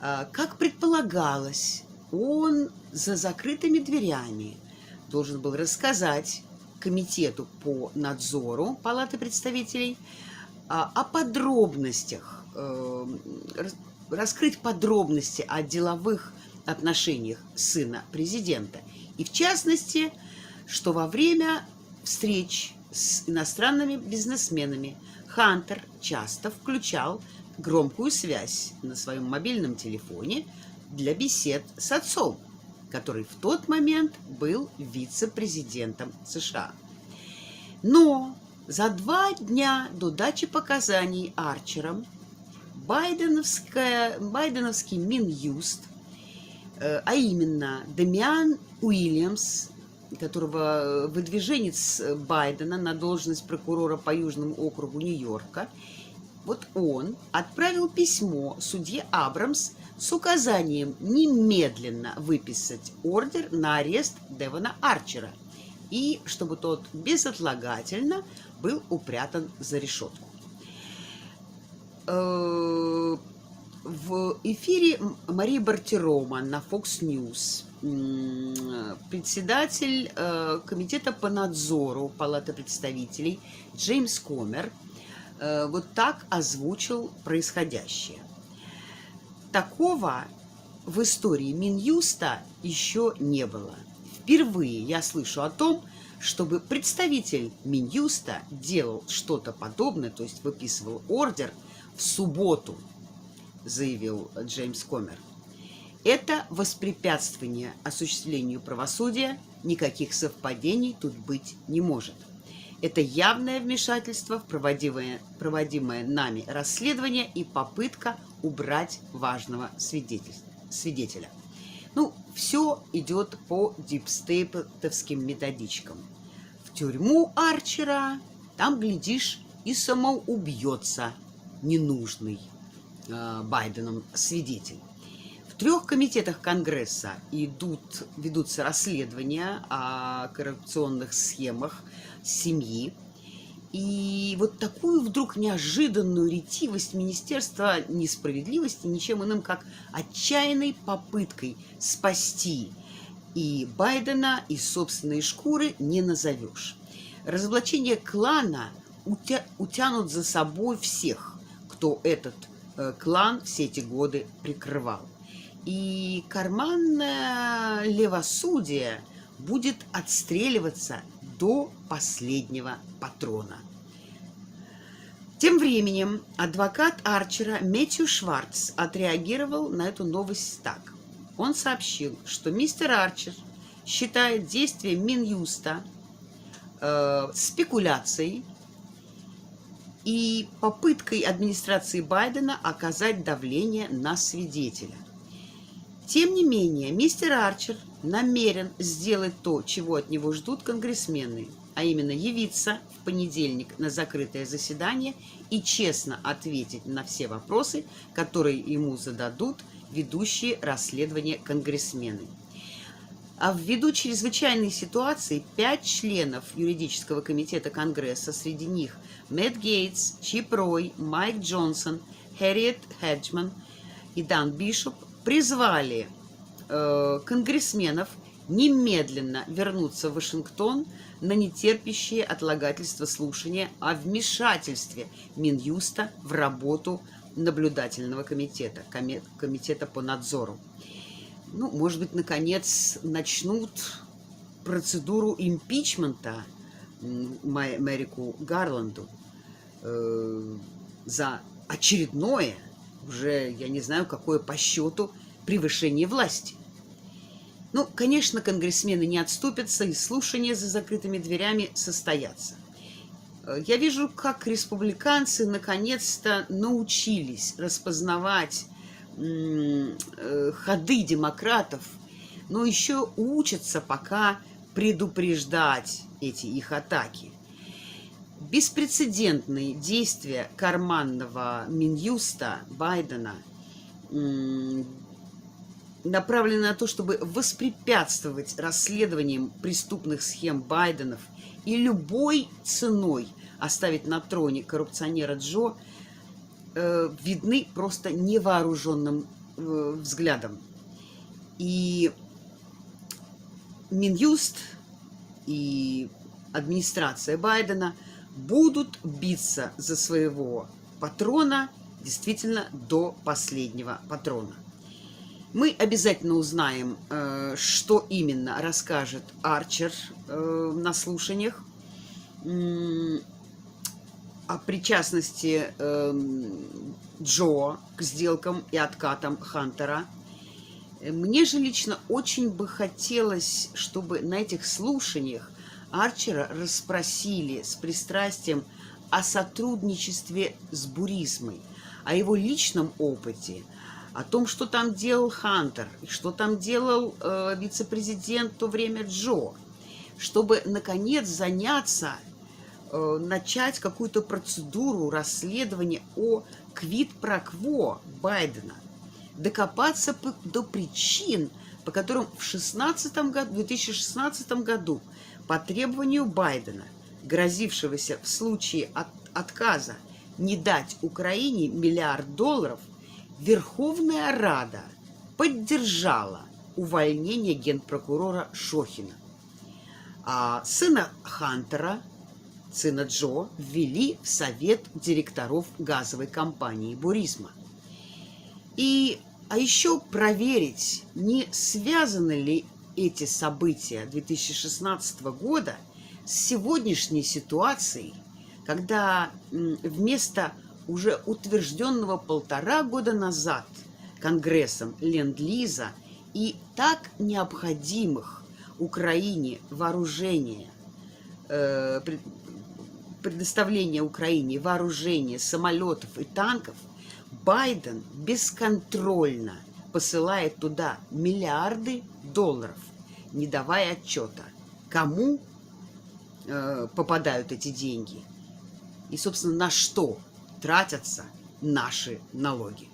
Как предполагалось, он за закрытыми дверями должен был рассказать Комитету по надзору Палаты представителей о подробностях, раскрыть подробности о деловых отношениях сына президента. И в частности, что во время встреч с иностранными бизнесменами Хантер часто включал громкую связь на своем мобильном телефоне для бесед с отцом, который в тот момент был вице-президентом США. Но за 2 дня до дачи показаний Арчером байденовский Минюст, а именно Дамиан Уильямс, которого выдвиженец Байдена на должность прокурора по Южному округу Нью-Йорка, вот он отправил письмо судье Абрамс с указанием немедленно выписать ордер на арест Девона Арчера и чтобы тот безотлагательно был упрятан за решетку. В эфире Марии Бартирома на Fox News председатель Комитета по надзору Палаты представителей Джеймс Комер вот так озвучил происходящее. Такого в истории Минюста еще не было. Впервые я слышу о том, чтобы представитель Минюста делал что-то подобное, то есть выписывал ордер в субботу, заявил Джеймс Комер. Это воспрепятствование осуществлению правосудия, никаких совпадений тут быть не может. Это явное вмешательство в проводимое нами расследование и попытка убрать важного свидетеля. Ну, все идет по дипстейтовским методичкам. В тюрьму Арчера, там, глядишь, и самоубьется ненужный Байденом свидетель. В 3 комитетах Конгресса ведутся расследования о коррупционных схемах семьи. И вот такую вдруг неожиданную ретивость Министерства несправедливости ничем иным, как отчаянной попыткой спасти и Байдена, и собственные шкуры не назовешь. Разоблачение клана утянут за собой всех, кто этот клан все эти годы прикрывал. И карманное левосудие будет отстреливаться до последнего патрона. Тем временем адвокат Арчера Мэтью Шварц отреагировал на эту новость так. Он сообщил, что мистер Арчер считает действия Минюста спекуляцией и попыткой администрации Байдена оказать давление на свидетеля. Тем не менее, мистер Арчер намерен сделать то, чего от него ждут конгрессмены, а именно явиться в понедельник на закрытое заседание и честно ответить на все вопросы, которые ему зададут ведущие расследования конгрессмены. А ввиду чрезвычайной ситуации 5 членов юридического комитета Конгресса, среди них Мэтт Гейтс, Чип Рой, Майк Джонсон, Харриет Хеджман и Дан Бишоп, призвали конгрессменов немедленно вернуться в Вашингтон на нетерпящие отлагательства слушания о вмешательстве Минюста в работу наблюдательного комитета, комитета по надзору. Ну, может быть, наконец начнут процедуру импичмента Мерику Гарланду за очередное, уже я не знаю, какое по счету, превышение власти. Ну, конечно, конгрессмены не отступятся, и слушания за закрытыми дверями состоятся. Я вижу, как республиканцы наконец-то научились распознавать ходы демократов, но еще учатся пока предупреждать эти их атаки. Беспрецедентные действия карманного Минюста Байдена направлены на то, чтобы воспрепятствовать расследованиям преступных схем Байденов и любой ценой оставить на троне коррупционера Джо, видны просто невооруженным взглядом. И Минюст и администрация Байдена будут биться за своего патрона действительно до последнего патрона. Мы обязательно узнаем, что именно расскажет Арчер на слушаниях о причастности Джо к сделкам и откатам Хантера. Мне же лично очень бы хотелось, чтобы на этих слушаниях Арчера расспросили с пристрастием о сотрудничестве с буризмой, о его личном опыте, о том, что там делал Хантер, и что там делал вице-президент в то время Джо, чтобы, наконец, заняться, начать какую-то процедуру расследования о квид-про-кво Байдена, докопаться до причин, по которым в 2016 году по требованию Байдена, грозившегося в случае отказа не дать Украине $1 миллиард, Верховная Рада поддержала увольнение генпрокурора Шохина. А сына Хантера, сына Джо, ввели в совет директоров газовой компании «Буризма». А еще проверить, не связаны ли эти события 2016 года с сегодняшней ситуацией, когда вместо уже утвержденного 1,5 года назад Конгрессом ленд-лиза и так необходимых Украине вооружения, предоставления Украине вооружения, самолетов и танков, Байден бесконтрольно посылает туда миллиарды долларов, не давая отчета, кому попадают эти деньги и, собственно, на что тратятся наши налоги.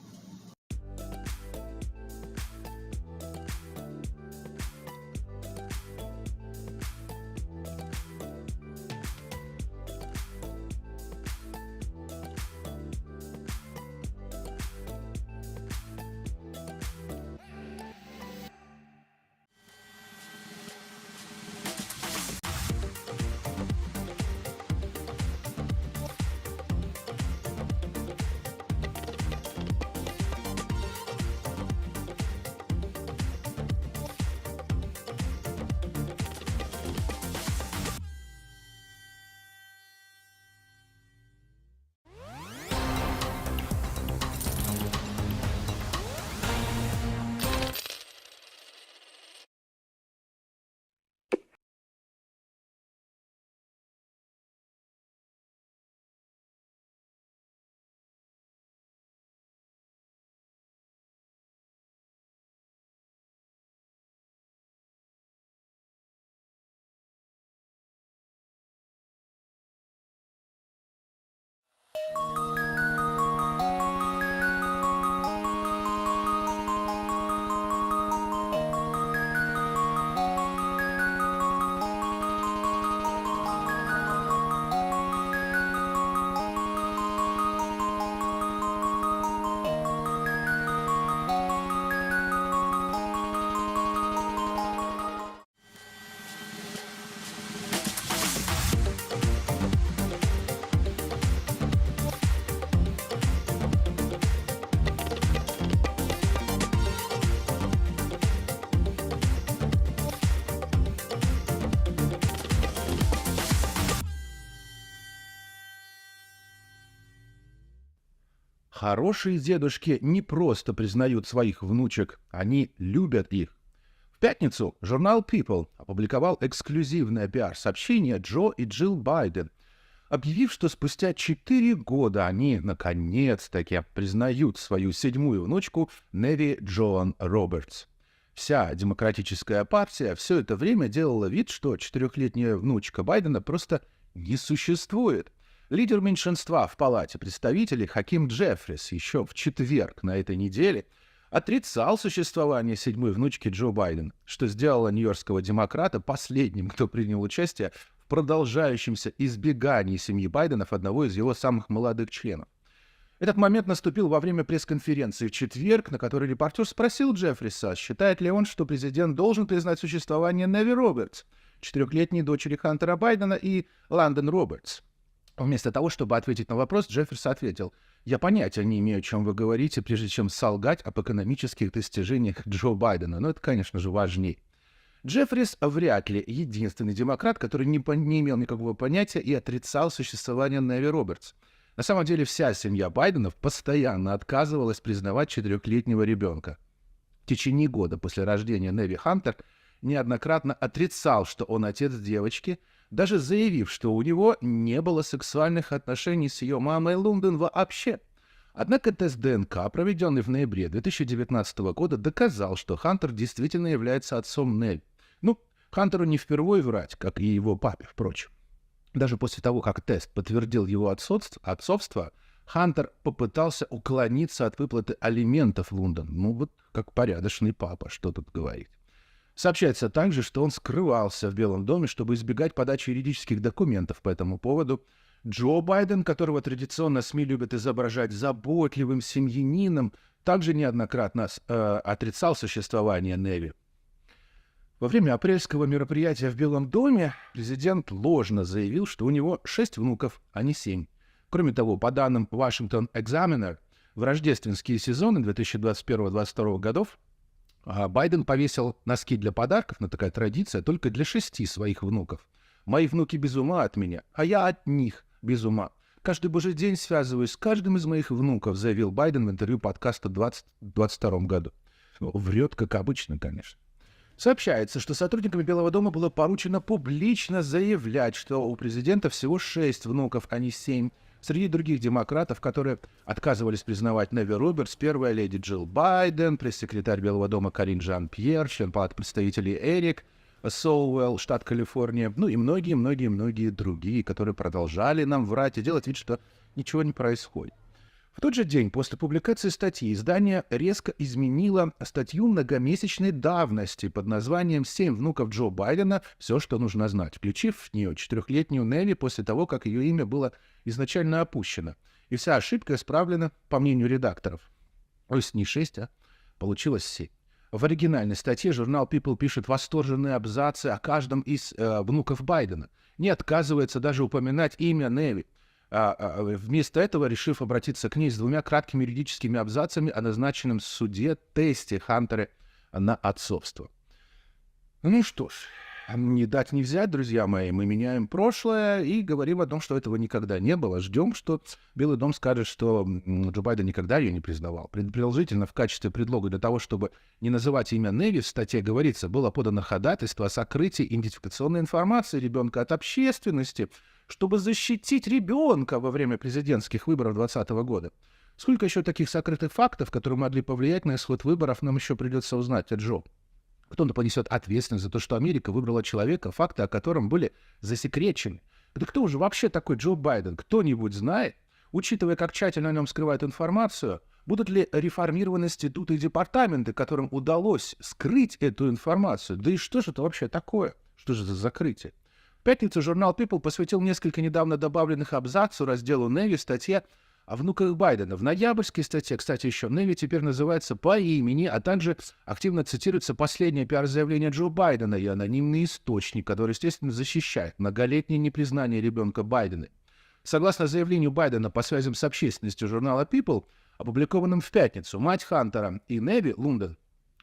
Хорошие дедушки не просто признают своих внучек, они любят их. В пятницу журнал People опубликовал эксклюзивное пиар-сообщение Джо и Джилл Байден, объявив, что спустя 4 года они наконец-таки признают свою 7-ю внучку Неви Джоан Робертс. Вся демократическая партия все это время делала вид, что 4-летняя внучка Байдена просто не существует. Лидер меньшинства в Палате представителей Хаким Джеффрис еще в четверг на этой неделе отрицал существование седьмой внучки Джо Байдена, что сделало нью-йоркского демократа последним, кто принял участие в продолжающемся избегании семьи Байденов одного из его самых молодых членов. Этот момент наступил во время пресс-конференции в четверг, на которой репортер спросил Джеффриса, считает ли он, что президент должен признать существование Неви Робертс, 4-летней дочери Хантера Байдена, и Ландон Робертс. Вместо того, чтобы ответить на вопрос, Джеффрис ответил: «Я понятия не имею, о чем вы говорите, прежде чем солгать об экономических достижениях Джо Байдена». Но это, конечно же, важнее. Джеффрис вряд ли единственный демократ, который не имел никакого понятия и отрицал существование Неви Робертс. На самом деле вся семья Байденов постоянно отказывалась признавать 4-летнего ребенка. В течение года после рождения Неви Хантер неоднократно отрицал, что он отец девочки, даже заявив, что у него не было сексуальных отношений с ее мамой Лондон вообще. Однако тест ДНК, проведенный в ноябре 2019 года, доказал, что Хантер действительно является отцом Неви. Ну, Хантеру не впервые врать, как и его папе, впрочем. Даже после того, как тест подтвердил его отцовство, Хантер попытался уклониться от выплаты алиментов Лондон. Ну вот как порядочный папа, что тут говорить. Сообщается также, что он скрывался в Белом доме, чтобы избегать подачи юридических документов по этому поводу. Джо Байден, которого традиционно СМИ любят изображать заботливым семьянином, также неоднократно отрицал существование Неви. Во время апрельского мероприятия в Белом доме президент ложно заявил, что у него 6 внуков, а не 7. Кроме того, по данным Washington Examiner, в рождественские сезоны 2021-2022 годов Байден повесил носки для подарков, но такая традиция, только для 6 своих внуков. «Мои внуки без ума от меня, а я от них без ума. Каждый божий день связываюсь с каждым из моих внуков», заявил Байден в интервью подкаста в 2022 году. Врет, как обычно, конечно. Сообщается, что сотрудникам Белого дома было поручено публично заявлять, что у президента всего 6 внуков, а не 7. Среди других демократов, которые отказывались признавать Неви Робертс, первая леди Джилл Байден, пресс-секретарь Белого дома Карин Жан-Пьер, член Палаты представителей Эрик Соуэлл, штат Калифорния, ну и многие другие, которые продолжали нам врать и делать вид, что ничего не происходит. В тот же день после публикации статьи издание резко изменило статью многомесячной давности под названием «7 внуков Джо Байдена. Все, что нужно знать», включив в нее 4-летнюю Неви после того, как ее имя было изначально опущено. И вся ошибка исправлена, по мнению редакторов. То есть не 6, а получилось 7. В оригинальной статье журнал People пишет восторженные абзацы о каждом из внуков Байдена. Не отказывается даже упоминать имя Неви. Вместо этого решив обратиться к ней с 2 краткими юридическими абзацами о назначенном в суде тесте Хантера на отцовство. Ну что ж, не дать не взять, друзья мои, мы меняем прошлое и говорим о том, что этого никогда не было. Ждем, что Белый дом скажет, что Джо Байден никогда ее не признавал. Предположительно, в качестве предлога для того, чтобы не называть имя Неви, в статье говорится, было подано ходатайство о сокрытии идентификационной информации ребенка от общественности, чтобы защитить ребенка во время президентских выборов 2020 года. Сколько еще таких сокрытых фактов, которые могли повлиять на исход выборов, нам еще придется узнать от Джо. Кто-то понесет ответственность за то, что Америка выбрала человека, факты о котором были засекречены. Да кто же вообще такой Джо Байден? Кто-нибудь знает? Учитывая, как тщательно о нем скрывают информацию, будут ли реформированы институты и департаменты, которым удалось скрыть эту информацию? Да и что же это вообще такое? Что же за закрытие? В пятницу журнал People посвятил несколько недавно добавленных абзацу разделу Неви в статье о внуках Байдена. В ноябрьской статье, кстати, еще Неви теперь называется по имени, а также активно цитируется последнее пиар-заявление Джо Байдена и анонимный источник, который, естественно, защищает многолетнее непризнание ребенка Байдена. Согласно заявлению Байдена по связям с общественностью журнала People, опубликованным в пятницу, мать Хантера и Неви, Лондон,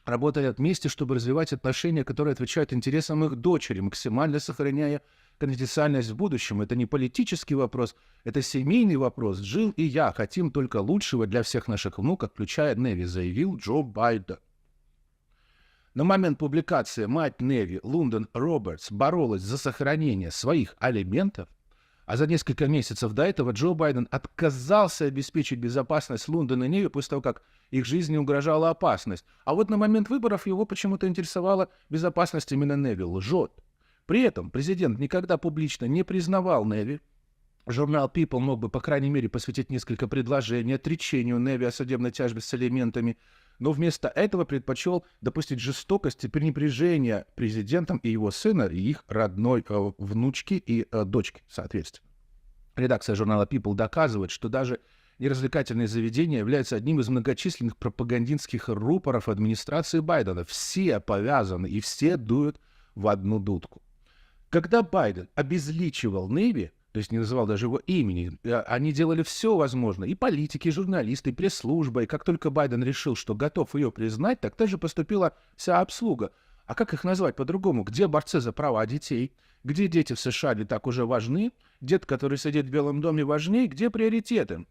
работали вместе, чтобы развивать отношения, которые отвечают интересам их дочери, максимально сохраняя конфиденциальность в будущем. Это не политический вопрос, это семейный вопрос. Джилл и я хотим только лучшего для всех наших внуков, включая Неви, заявил Джо Байден. На момент публикации мать Неви, Лондон Робертс, боролась за сохранение своих алиментов, а за несколько месяцев до этого Джо Байден отказался обеспечить безопасность Лондона и Неви после того, как их жизни угрожала опасность. А вот на момент выборов его почему-то интересовала безопасность именно Неви. Лжет. При этом президент никогда публично не признавал Неви, Журнал People мог бы, по крайней мере, посвятить несколько предложений отречению Неви о судебной тяжбе с алиментами, но вместо этого предпочел допустить жестокость и пренебрежение президентом и его сына, и их родной внучки и дочки, соответственно. Редакция журнала People доказывает, что даже неразвлекательные заведения являются одним из многочисленных пропагандистских рупоров администрации Байдена. Все повязаны и все дуют в одну дудку. Когда Байден обезличивал Неви, то есть не называл даже его имени, они делали все возможное, и политики, и журналисты, и пресс-служба, и как только Байден решил, что готов ее признать, так тоже поступила вся обслуга. А как их назвать по-другому? Где борцы за права детей? Где дети в США не так уже важны? Дед, который сидит в Белом доме, важнее? Где приоритеты?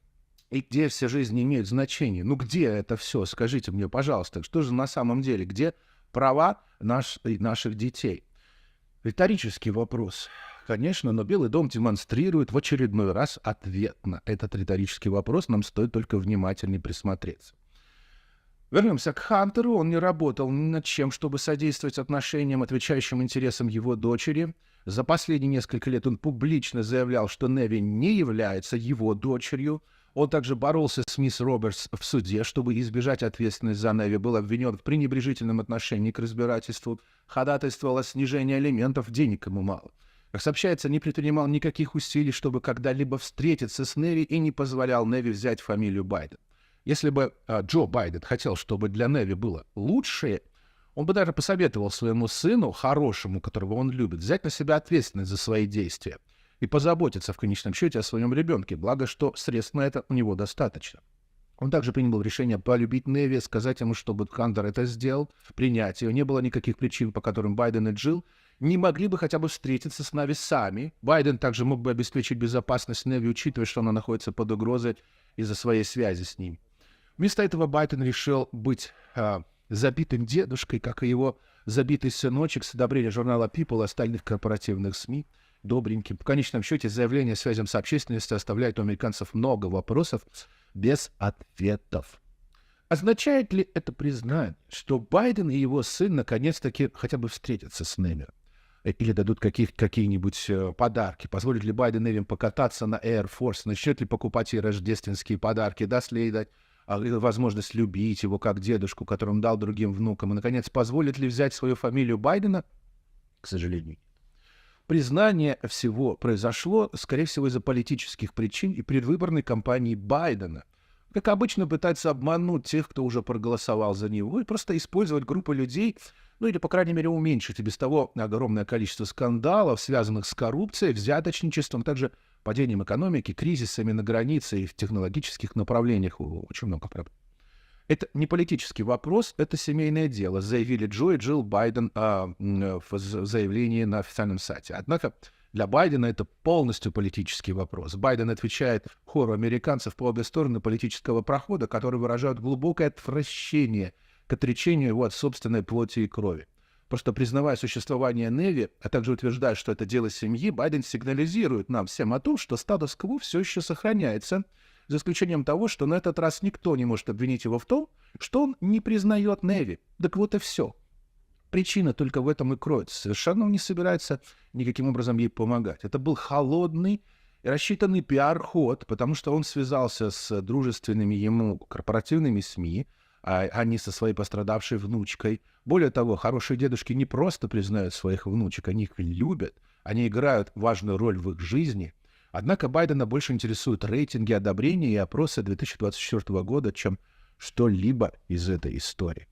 И где все жизни имеют значение? Ну где это все? Скажите мне, пожалуйста, что же на самом деле? Где права наших детей? Риторический вопрос. Конечно, но Белый дом демонстрирует в очередной раз ответ на этот риторический вопрос. Нам стоит только внимательнее присмотреться. Вернемся к Хантеру. Он не работал ни над чем, чтобы содействовать отношениям, отвечающим интересам его дочери. За последние несколько лет он публично заявлял, что Неви не является его дочерью. Он также боролся с мисс Робертс в суде, чтобы избежать ответственности за Неви. Был обвинен в пренебрежительном отношении к разбирательству. Ходатайствовал о снижении алиментов, денег ему мало. Как сообщается, не предпринимал никаких усилий, чтобы когда-либо встретиться с Неви, и не позволял Неви взять фамилию Байден. Если бы Джо Байден хотел, чтобы для Неви было лучшее, он бы даже посоветовал своему сыну, хорошему, которого он любит, взять на себя ответственность за свои действия и позаботиться в конечном счете о своем ребенке, благо что средств на это у него достаточно. Он также принял решение полюбить Неви, сказать ему, чтобы Хантер это сделал, принять ее. Не было никаких причин, по которым Байден и Джилл не могли бы хотя бы встретиться с Неви сами. Байден также мог бы обеспечить безопасность Неви, учитывая, что она находится под угрозой из-за своей связи с ним. Вместо этого Байден решил быть забитым дедушкой, как и его забитый сыночек, с одобрения журнала People и остальных корпоративных СМИ, добреньким. В конечном счете, заявление о связям с общественностью оставляет у американцев много вопросов без ответов. Означает ли это признание, что Байден и его сын наконец-таки хотя бы встретятся с Неви? Или дадут какие-нибудь подарки? Позволит ли Байден Неви покататься на Air Force? Начнет ли покупать ей рождественские подарки? Даст ли ей дать возможность любить его как дедушку, которому дал другим внукам? И, наконец, позволит ли взять свою фамилию Байдена? К сожалению, нет. Признание всего произошло, скорее всего, из-за политических причин и предвыборной кампании Байдена. Как обычно, пытается обмануть тех, кто уже проголосовал за него, и просто использовать группу людей, ну или, по крайней мере, уменьшить и без того огромное количество скандалов, связанных с коррупцией, взяточничеством, также падением экономики, кризисами на границе и в технологических направлениях. Очень много проблем. Это не политический вопрос, это семейное дело, заявили Джо и Джилл Байден в заявлении на официальном сайте. Однако для Байдена это полностью политический вопрос. Байден отвечает хору американцев по обе стороны политического прохода, которые выражают глубокое отвращение к отречению его от собственной плоти и крови. Просто признавая существование Неви, а также утверждая, что это дело семьи, Байден сигнализирует нам всем о том, что статус-кво все еще сохраняется, за исключением того, что на этот раз никто не может обвинить его в том, что он не признает Неви. Так вот и все. Причина только в этом и кроется. Совершенно он не собирается никаким образом ей помогать. Это был холодный и рассчитанный пиар-ход, потому что он связался с дружественными ему корпоративными СМИ, а не со своей пострадавшей внучкой. Более того, хорошие дедушки не просто признают своих внучек, они их любят, они играют важную роль в их жизни. Однако Байдена больше интересуют рейтинги одобрения и опросы 2024 года, чем что-либо из этой истории.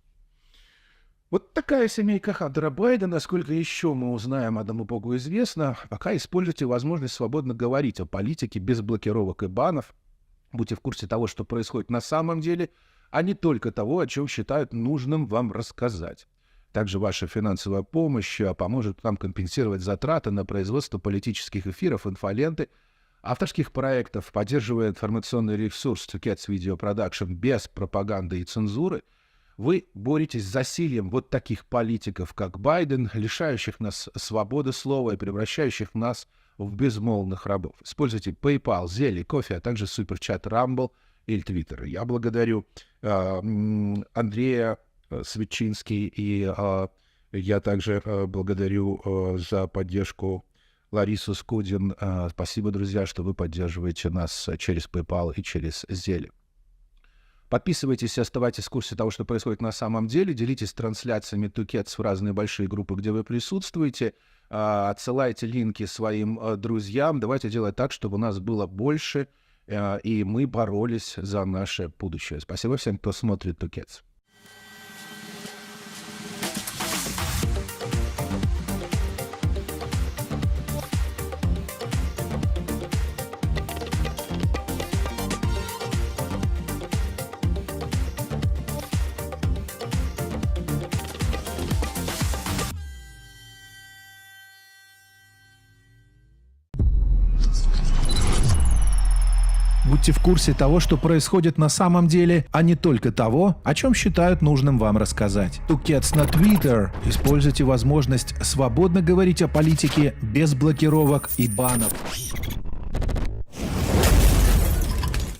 Вот такая семейка Хантера Байдена. Сколько еще мы узнаем, одному богу известно. Пока используйте возможность свободно говорить о политике без блокировок и банов. Будьте в курсе того, что происходит на самом деле, а не только того, о чем считают нужным вам рассказать. Также ваша финансовая помощь поможет нам компенсировать затраты на производство политических эфиров, инфоленты, авторских проектов, поддерживая информационный ресурс Cats Video Production без пропаганды и цензуры. Вы боретесь с засильем вот таких политиков, как Байден, лишающих нас свободы слова и превращающих нас в безмолвных рабов. Используйте PayPal, Zelle, кофе, а также суперчат Rumble или Twitter. Я благодарю Андрея Свечинский, и я также благодарю за поддержку Ларису Скудин. Спасибо, друзья, что вы поддерживаете нас через PayPal и через Зеле. Подписывайтесь и оставайтесь в курсе того, что происходит на самом деле. Делитесь трансляциями Тукетс в разные большие группы, где вы присутствуете. Отсылайте линки своим друзьям. Давайте делать так, чтобы у нас было больше, и мы боролись за наше будущее. Спасибо всем, кто смотрит Тукетс. Будьте в курсе того, что происходит на самом деле, а не только того, о чем считают нужным вам рассказать. Тукетс на Twitter. Используйте возможность свободно говорить о политике без блокировок и банов.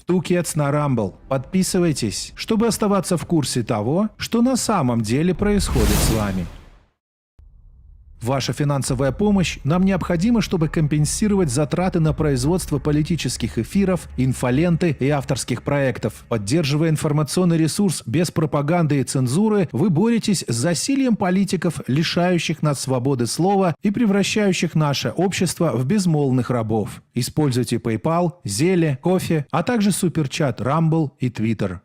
Тукетс на Rumble. Подписывайтесь, чтобы оставаться в курсе того, что на самом деле происходит с вами. Ваша финансовая помощь нам необходима, чтобы компенсировать затраты на производство политических эфиров, инфоленты и авторских проектов. Поддерживая информационный ресурс без пропаганды и цензуры, вы боретесь с засильем политиков, лишающих нас свободы слова и превращающих наше общество в безмолвных рабов. Используйте PayPal, Зеле, Кофе, а также суперчат Rumble и Twitter.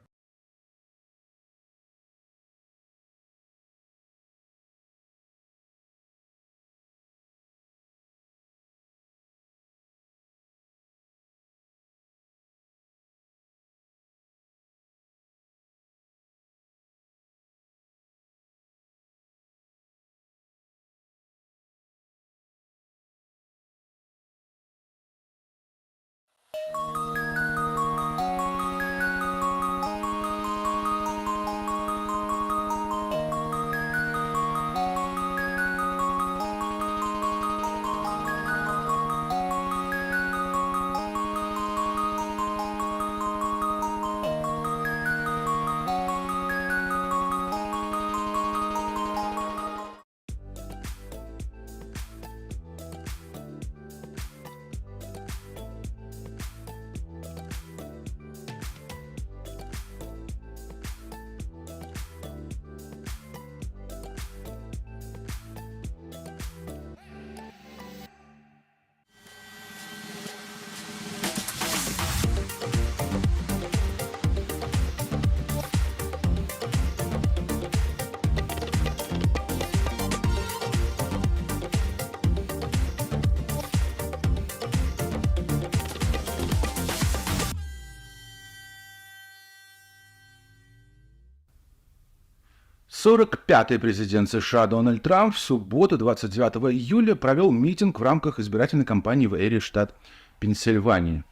Пятый президент США Дональд Трамп в субботу, 29 июля, провел митинг в рамках избирательной кампании в Арье, штат Пенсильвания.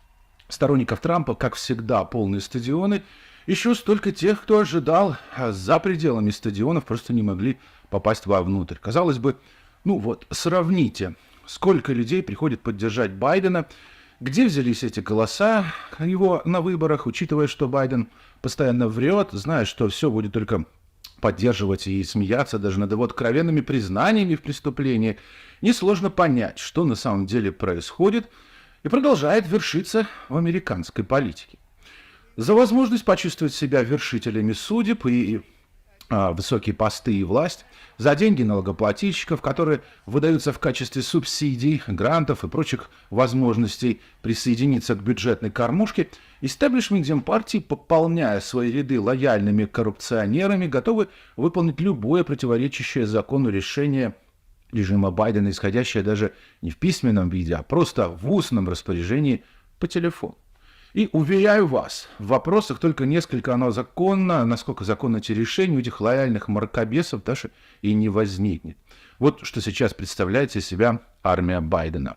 Сторонников Трампа, как всегда, полные стадионы. Еще столько тех, кто ожидал, а за пределами стадионов просто не могли попасть вовнутрь. Казалось бы, сравните, сколько людей приходит поддержать Байдена, где взялись эти голоса его на выборах, учитывая, что Байден постоянно врет, зная, что все будет только поддерживать и смеяться даже над его откровенными признаниями в преступлении, несложно понять, что на самом деле происходит и продолжает вершиться в американской политике. За возможность почувствовать себя вершителями судеб и высокие посты и власть, за деньги налогоплательщиков, которые выдаются в качестве субсидий, грантов и прочих возможностей присоединиться к бюджетной кормушке, истеблишмент Демпартии, пополняя свои ряды лояльными коррупционерами, готовы выполнить любое противоречащее закону решение режима Байдена, исходящее даже не в письменном виде, а просто в устном распоряжении по телефону. И уверяю вас, в вопросах только несколько оно законно, насколько законны эти решения, у этих лояльных мракобесов даже и не возникнет. Вот что сейчас представляет из себя армия Байдена.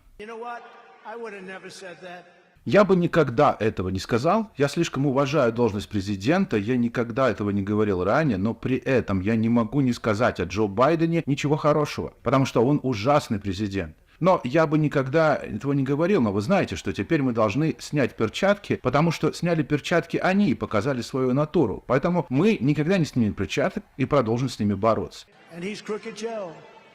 Я бы никогда этого не сказал. Я слишком уважаю должность президента, я никогда этого не говорил ранее, но при этом я не могу не сказать о Джо Байдене ничего хорошего, потому что он ужасный президент. Но я бы никогда этого не говорил, но вы знаете, что теперь мы должны снять перчатки, потому что сняли перчатки они и показали свою натуру. Поэтому мы никогда не снимем перчаток и продолжим с ними бороться.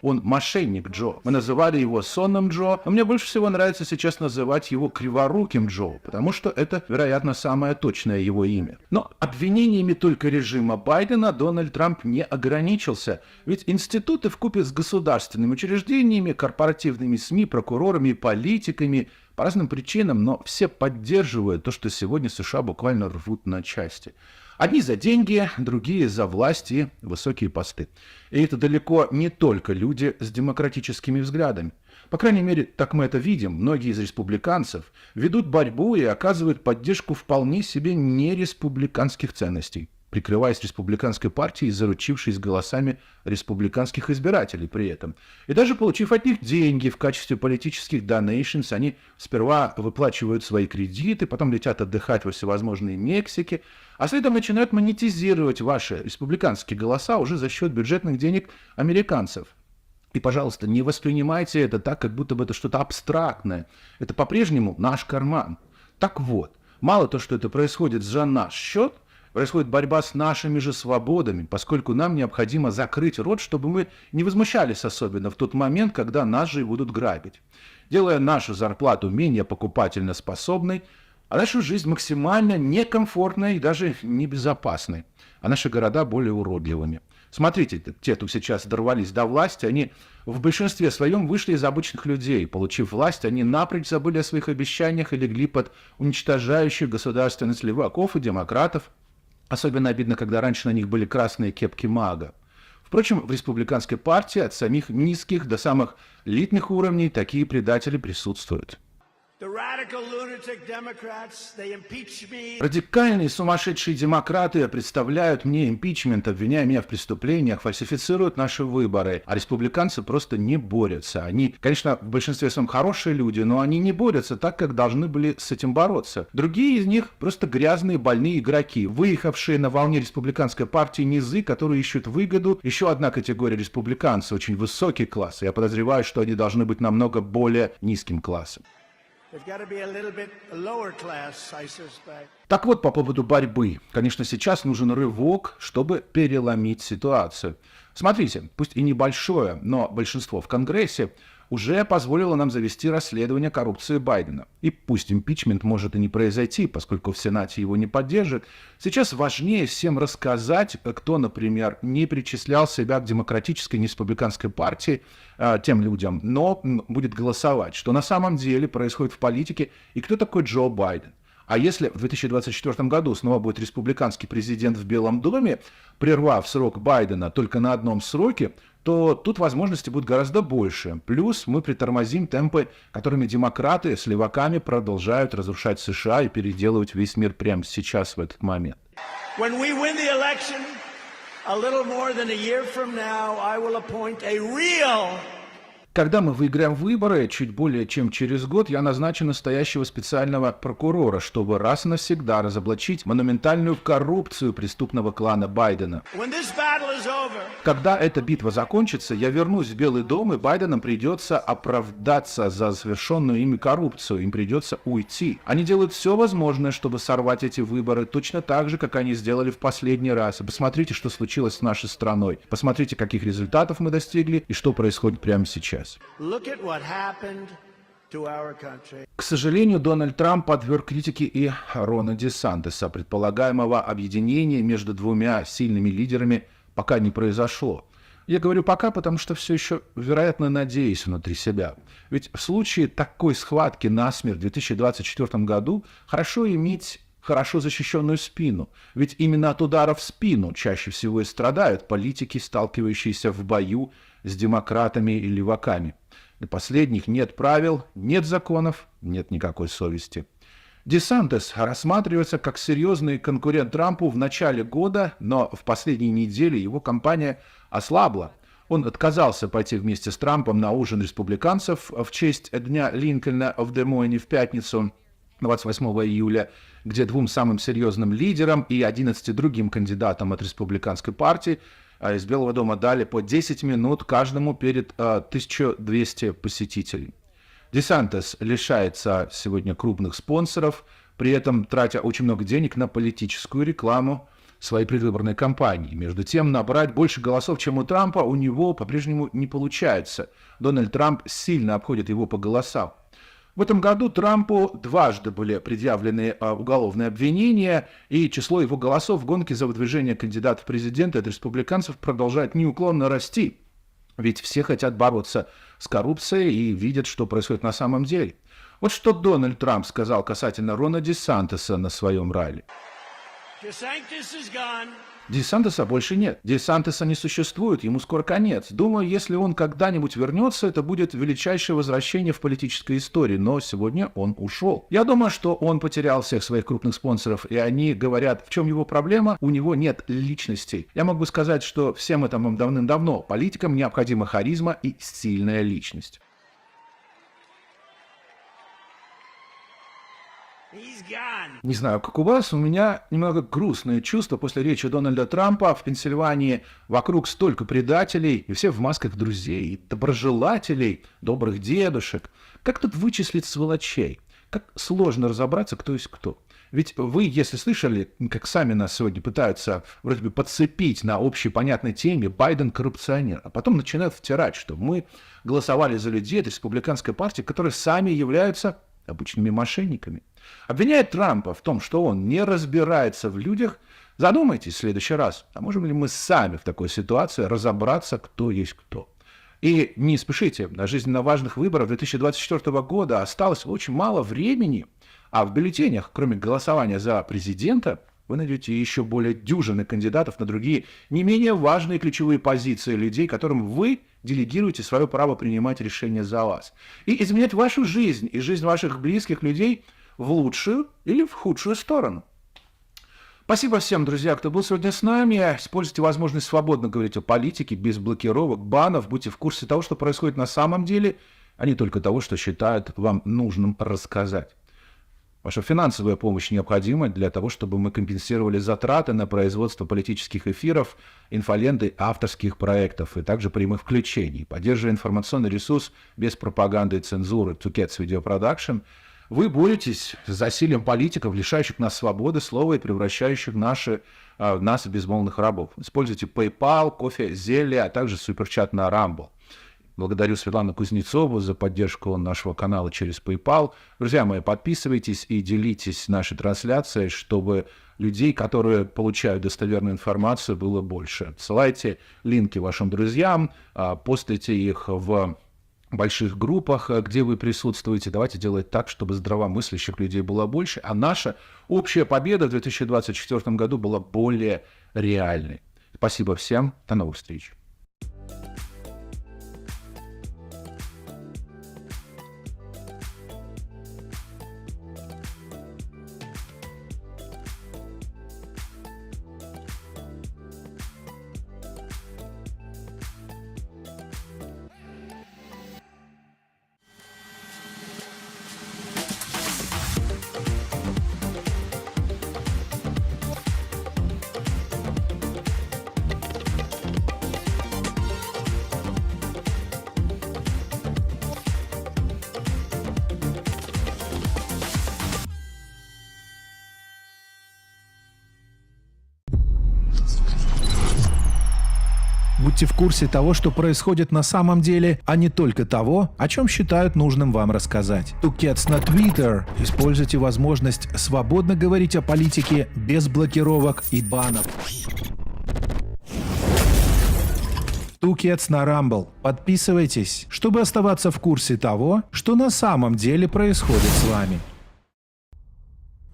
Он мошенник Джо. Мы называли его сонным Джо, но мне больше всего нравится сейчас называть его криворуким Джо, потому что это, вероятно, самое точное его имя. Но обвинениями только режима Байдена Дональд Трамп не ограничился, ведь институты вкупе с государственными учреждениями, корпоративными СМИ, прокурорами и политиками по разным причинам, но все поддерживают то, что сегодня США буквально рвут на части. Одни за деньги, другие за власть и высокие посты. И это далеко не только люди с демократическими взглядами. По крайней мере, так мы это видим. Многие из республиканцев ведут борьбу и оказывают поддержку вполне себе нереспубликанских ценностей, прикрываясь республиканской партией и заручившись голосами республиканских избирателей при этом. И даже получив от них деньги в качестве политических donations, они сперва выплачивают свои кредиты, потом летят отдыхать во всевозможные Мексики, а следом начинают монетизировать ваши республиканские голоса уже за счет бюджетных денег американцев. И, пожалуйста, не воспринимайте это так, как будто бы это что-то абстрактное. Это по-прежнему наш карман. Так вот, мало то, что это происходит за наш счет, происходит борьба с нашими же свободами, поскольку нам необходимо закрыть рот, чтобы мы не возмущались особенно в тот момент, когда нас же и будут грабить, делая нашу зарплату менее покупательно способной, а нашу жизнь максимально некомфортной и даже небезопасной, а наши города более уродливыми. Смотрите, те, кто сейчас дорвались до власти, они в большинстве своем вышли из обычных людей. Получив власть, они напрочь забыли о своих обещаниях и легли под уничтожающих государственность леваков и демократов. Особенно обидно, когда раньше на них были красные кепки мага. Впрочем, в республиканской партии от самих низких до самых элитных уровней такие предатели присутствуют. Радикальные сумасшедшие демократы представляют мне импичмент, обвиняя меня в преступлениях, фальсифицируют наши выборы, а республиканцы просто не борются. Они, конечно, в большинстве своем хорошие люди, но они не борются так, как должны были с этим бороться. Другие из них просто грязные, больные игроки, выехавшие на волне республиканской партии низы, которые ищут выгоду. Еще одна категория республиканцев, очень высокий класс. Я подозреваю, что они должны быть намного более низким классом. Так вот, по поводу борьбы. Конечно, сейчас нужен рывок, чтобы переломить ситуацию. Смотрите, пусть и небольшое, но большинство в Конгрессе уже позволило нам завести расследование коррупции Байдена. И пусть импичмент может и не произойти, поскольку в Сенате его не поддержат, сейчас важнее всем рассказать, кто, например, не причислял себя к демократической, не республиканской партии, тем людям, но будет голосовать, что на самом деле происходит в политике и кто такой Джо Байден. А если в 2024 году снова будет республиканский президент в Белом доме, прервав срок Байдена только на одном сроке, то тут возможностей будет гораздо больше. Плюс мы притормозим темпы, которыми демократы с леваками продолжают разрушать США и переделывать весь мир прямо сейчас, в этот момент. Когда мы выиграем выборы, чуть более чем через год, я назначу настоящего специального прокурора, чтобы раз и навсегда разоблачить монументальную коррупцию преступного клана Байдена. Когда эта битва закончится, я вернусь в Белый дом, и Байденам придется оправдаться за совершенную ими коррупцию, им придется уйти. Они делают все возможное, чтобы сорвать эти выборы, точно так же, как они сделали в последний раз. И посмотрите, что случилось с нашей страной. Посмотрите, каких результатов мы достигли и что происходит прямо сейчас. К сожалению, Дональд Трамп подверг критике и Рона DeSantis. Предполагаемого объединения между двумя сильными лидерами пока не произошло. Я говорю пока, потому что все еще, вероятно, надеюсь внутри себя. Ведь в случае такой схватки насмерть в 2024 году хорошо иметь хорошо защищенную спину. Ведь именно от ударов в спину чаще всего и страдают политики, сталкивающиеся в бою с демократами и леваками. Для последних нет правил, нет законов, нет никакой совести. DeSantis рассматривается как серьезный конкурент Трампу в начале года, но в последние недели его кампания ослабла. Он отказался пойти вместе с Трампом на ужин республиканцев в честь Дня Линкольна в Де-Мойне в пятницу, 28 июля, где двум самым серьезным лидерам и 11 другим кандидатам от республиканской партии из Белого дома дали по 10 минут каждому перед 1200 посетителей. DeSantis лишается сегодня крупных спонсоров, при этом тратя очень много денег на политическую рекламу. своей предвыборной кампании. Между тем, набрать больше голосов, чем у Трампа, у него по-прежнему не получается. Дональд Трамп сильно обходит его по голосам. В этом году Трампу дважды были предъявлены уголовные обвинения, и число его голосов в гонке за выдвижение кандидата в президенты от республиканцев продолжает неуклонно расти. Ведь все хотят бороться с коррупцией и видят, что происходит на самом деле. Вот что Дональд Трамп сказал касательно Рона DeSantis на своем ралли. DeSantis больше нет. DeSantis не существует, ему скоро конец. Думаю, если он когда-нибудь вернется, это будет величайшее возвращение в политической истории, но сегодня он ушел. Я думаю, что он потерял всех своих крупных спонсоров, и они говорят, в чем его проблема, у него нет личностей. Я могу сказать, что всем этому давным-давно политикам необходима харизма и сильная личность. Не знаю, как у вас, у меня немного грустное чувство после речи Дональда Трампа в Пенсильвании. Вокруг столько предателей, и все в масках друзей, доброжелателей, добрых дедушек. Как тут вычислить сволочей? Как сложно разобраться, кто есть кто. Ведь вы, если слышали, как сами нас сегодня пытаются вроде бы подцепить на общепонятной теме «Байден коррупционер», а потом начинают втирать, что мы голосовали за людей от республиканской партии, которые сами являются обычными мошенниками. Обвиняет Трампа в том, что он не разбирается в людях. Задумайтесь в следующий раз, а можем ли мы сами в такой ситуации разобраться, кто есть кто. И не спешите, на жизненно важных выборах 2024 года осталось очень мало времени, а в бюллетенях, кроме голосования за президента, вы найдете еще более дюжины кандидатов на другие, не менее важные ключевые позиции людей, которым вы делегируете свое право принимать решения за вас. И изменять вашу жизнь и жизнь ваших близких людей в лучшую или в худшую сторону. Спасибо всем, друзья, кто был сегодня с нами. Используйте возможность свободно говорить о политике, без блокировок, банов. Будьте в курсе того, что происходит на самом деле, а не только того, что считают вам нужным рассказать. Ваша финансовая помощь необходима для того, чтобы мы компенсировали затраты на производство политических эфиров, инфоленты, авторских проектов и также прямых включений. Поддерживая информационный ресурс без пропаганды и цензуры Tukets Video Production, вы боретесь с засилием политиков, лишающих нас свободы слова и превращающих нас в безмолвных рабов. Используйте PayPal, кофе, зелье, а также суперчат на Rumble. Благодарю Светлану Кузнецову за поддержку нашего канала через PayPal. Друзья мои, подписывайтесь и делитесь нашей трансляцией, чтобы людей, которые получают достоверную информацию, было больше. Отсылайте линки вашим друзьям, постайте их в больших группах, где вы присутствуете. Давайте делать так, чтобы здравомыслящих людей было больше, а наша общая победа в 2024 году была более реальной. Спасибо всем. До новых встреч. Будьте в курсе того, что происходит на самом деле, а не только того, о чем считают нужным вам рассказать. Tukets на Twitter. Используйте возможность свободно говорить о политике без блокировок и банов. Tukets на Rumble. Подписывайтесь, чтобы оставаться в курсе того, что на самом деле происходит с вами.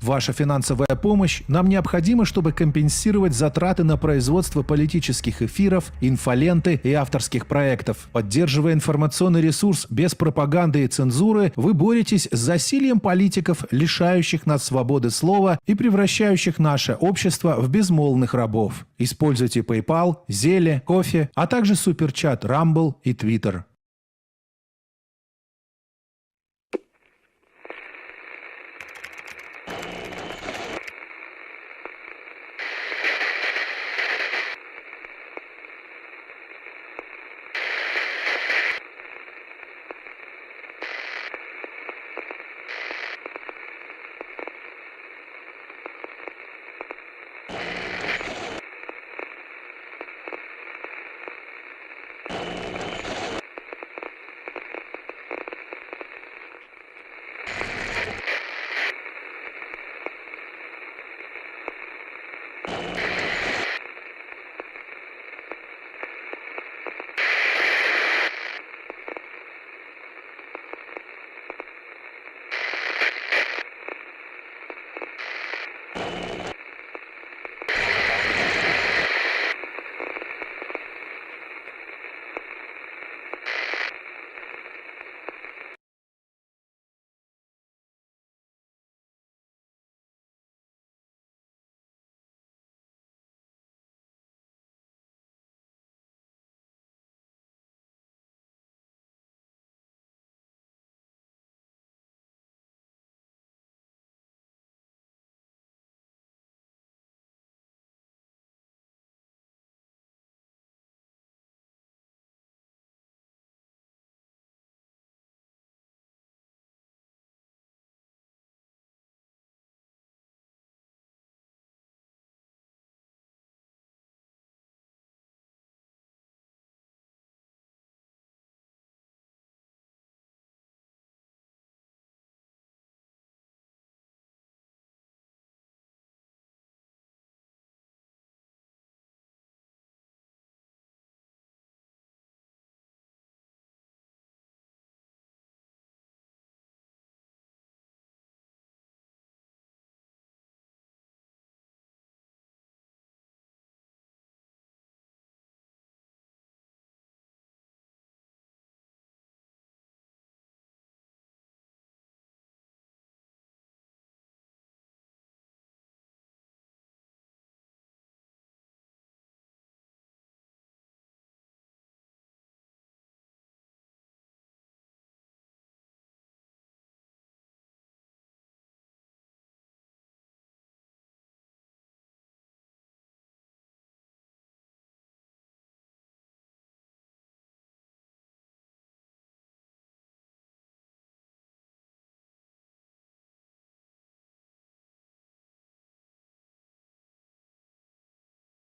Ваша финансовая помощь нам необходима, чтобы компенсировать затраты на производство политических эфиров, инфоленты и авторских проектов. Поддерживая информационный ресурс без пропаганды и цензуры, вы боретесь с засилием политиков, лишающих нас свободы слова и превращающих наше общество в безмолвных рабов. Используйте PayPal, зелье, кофе, а также суперчат Rumble и Twitter.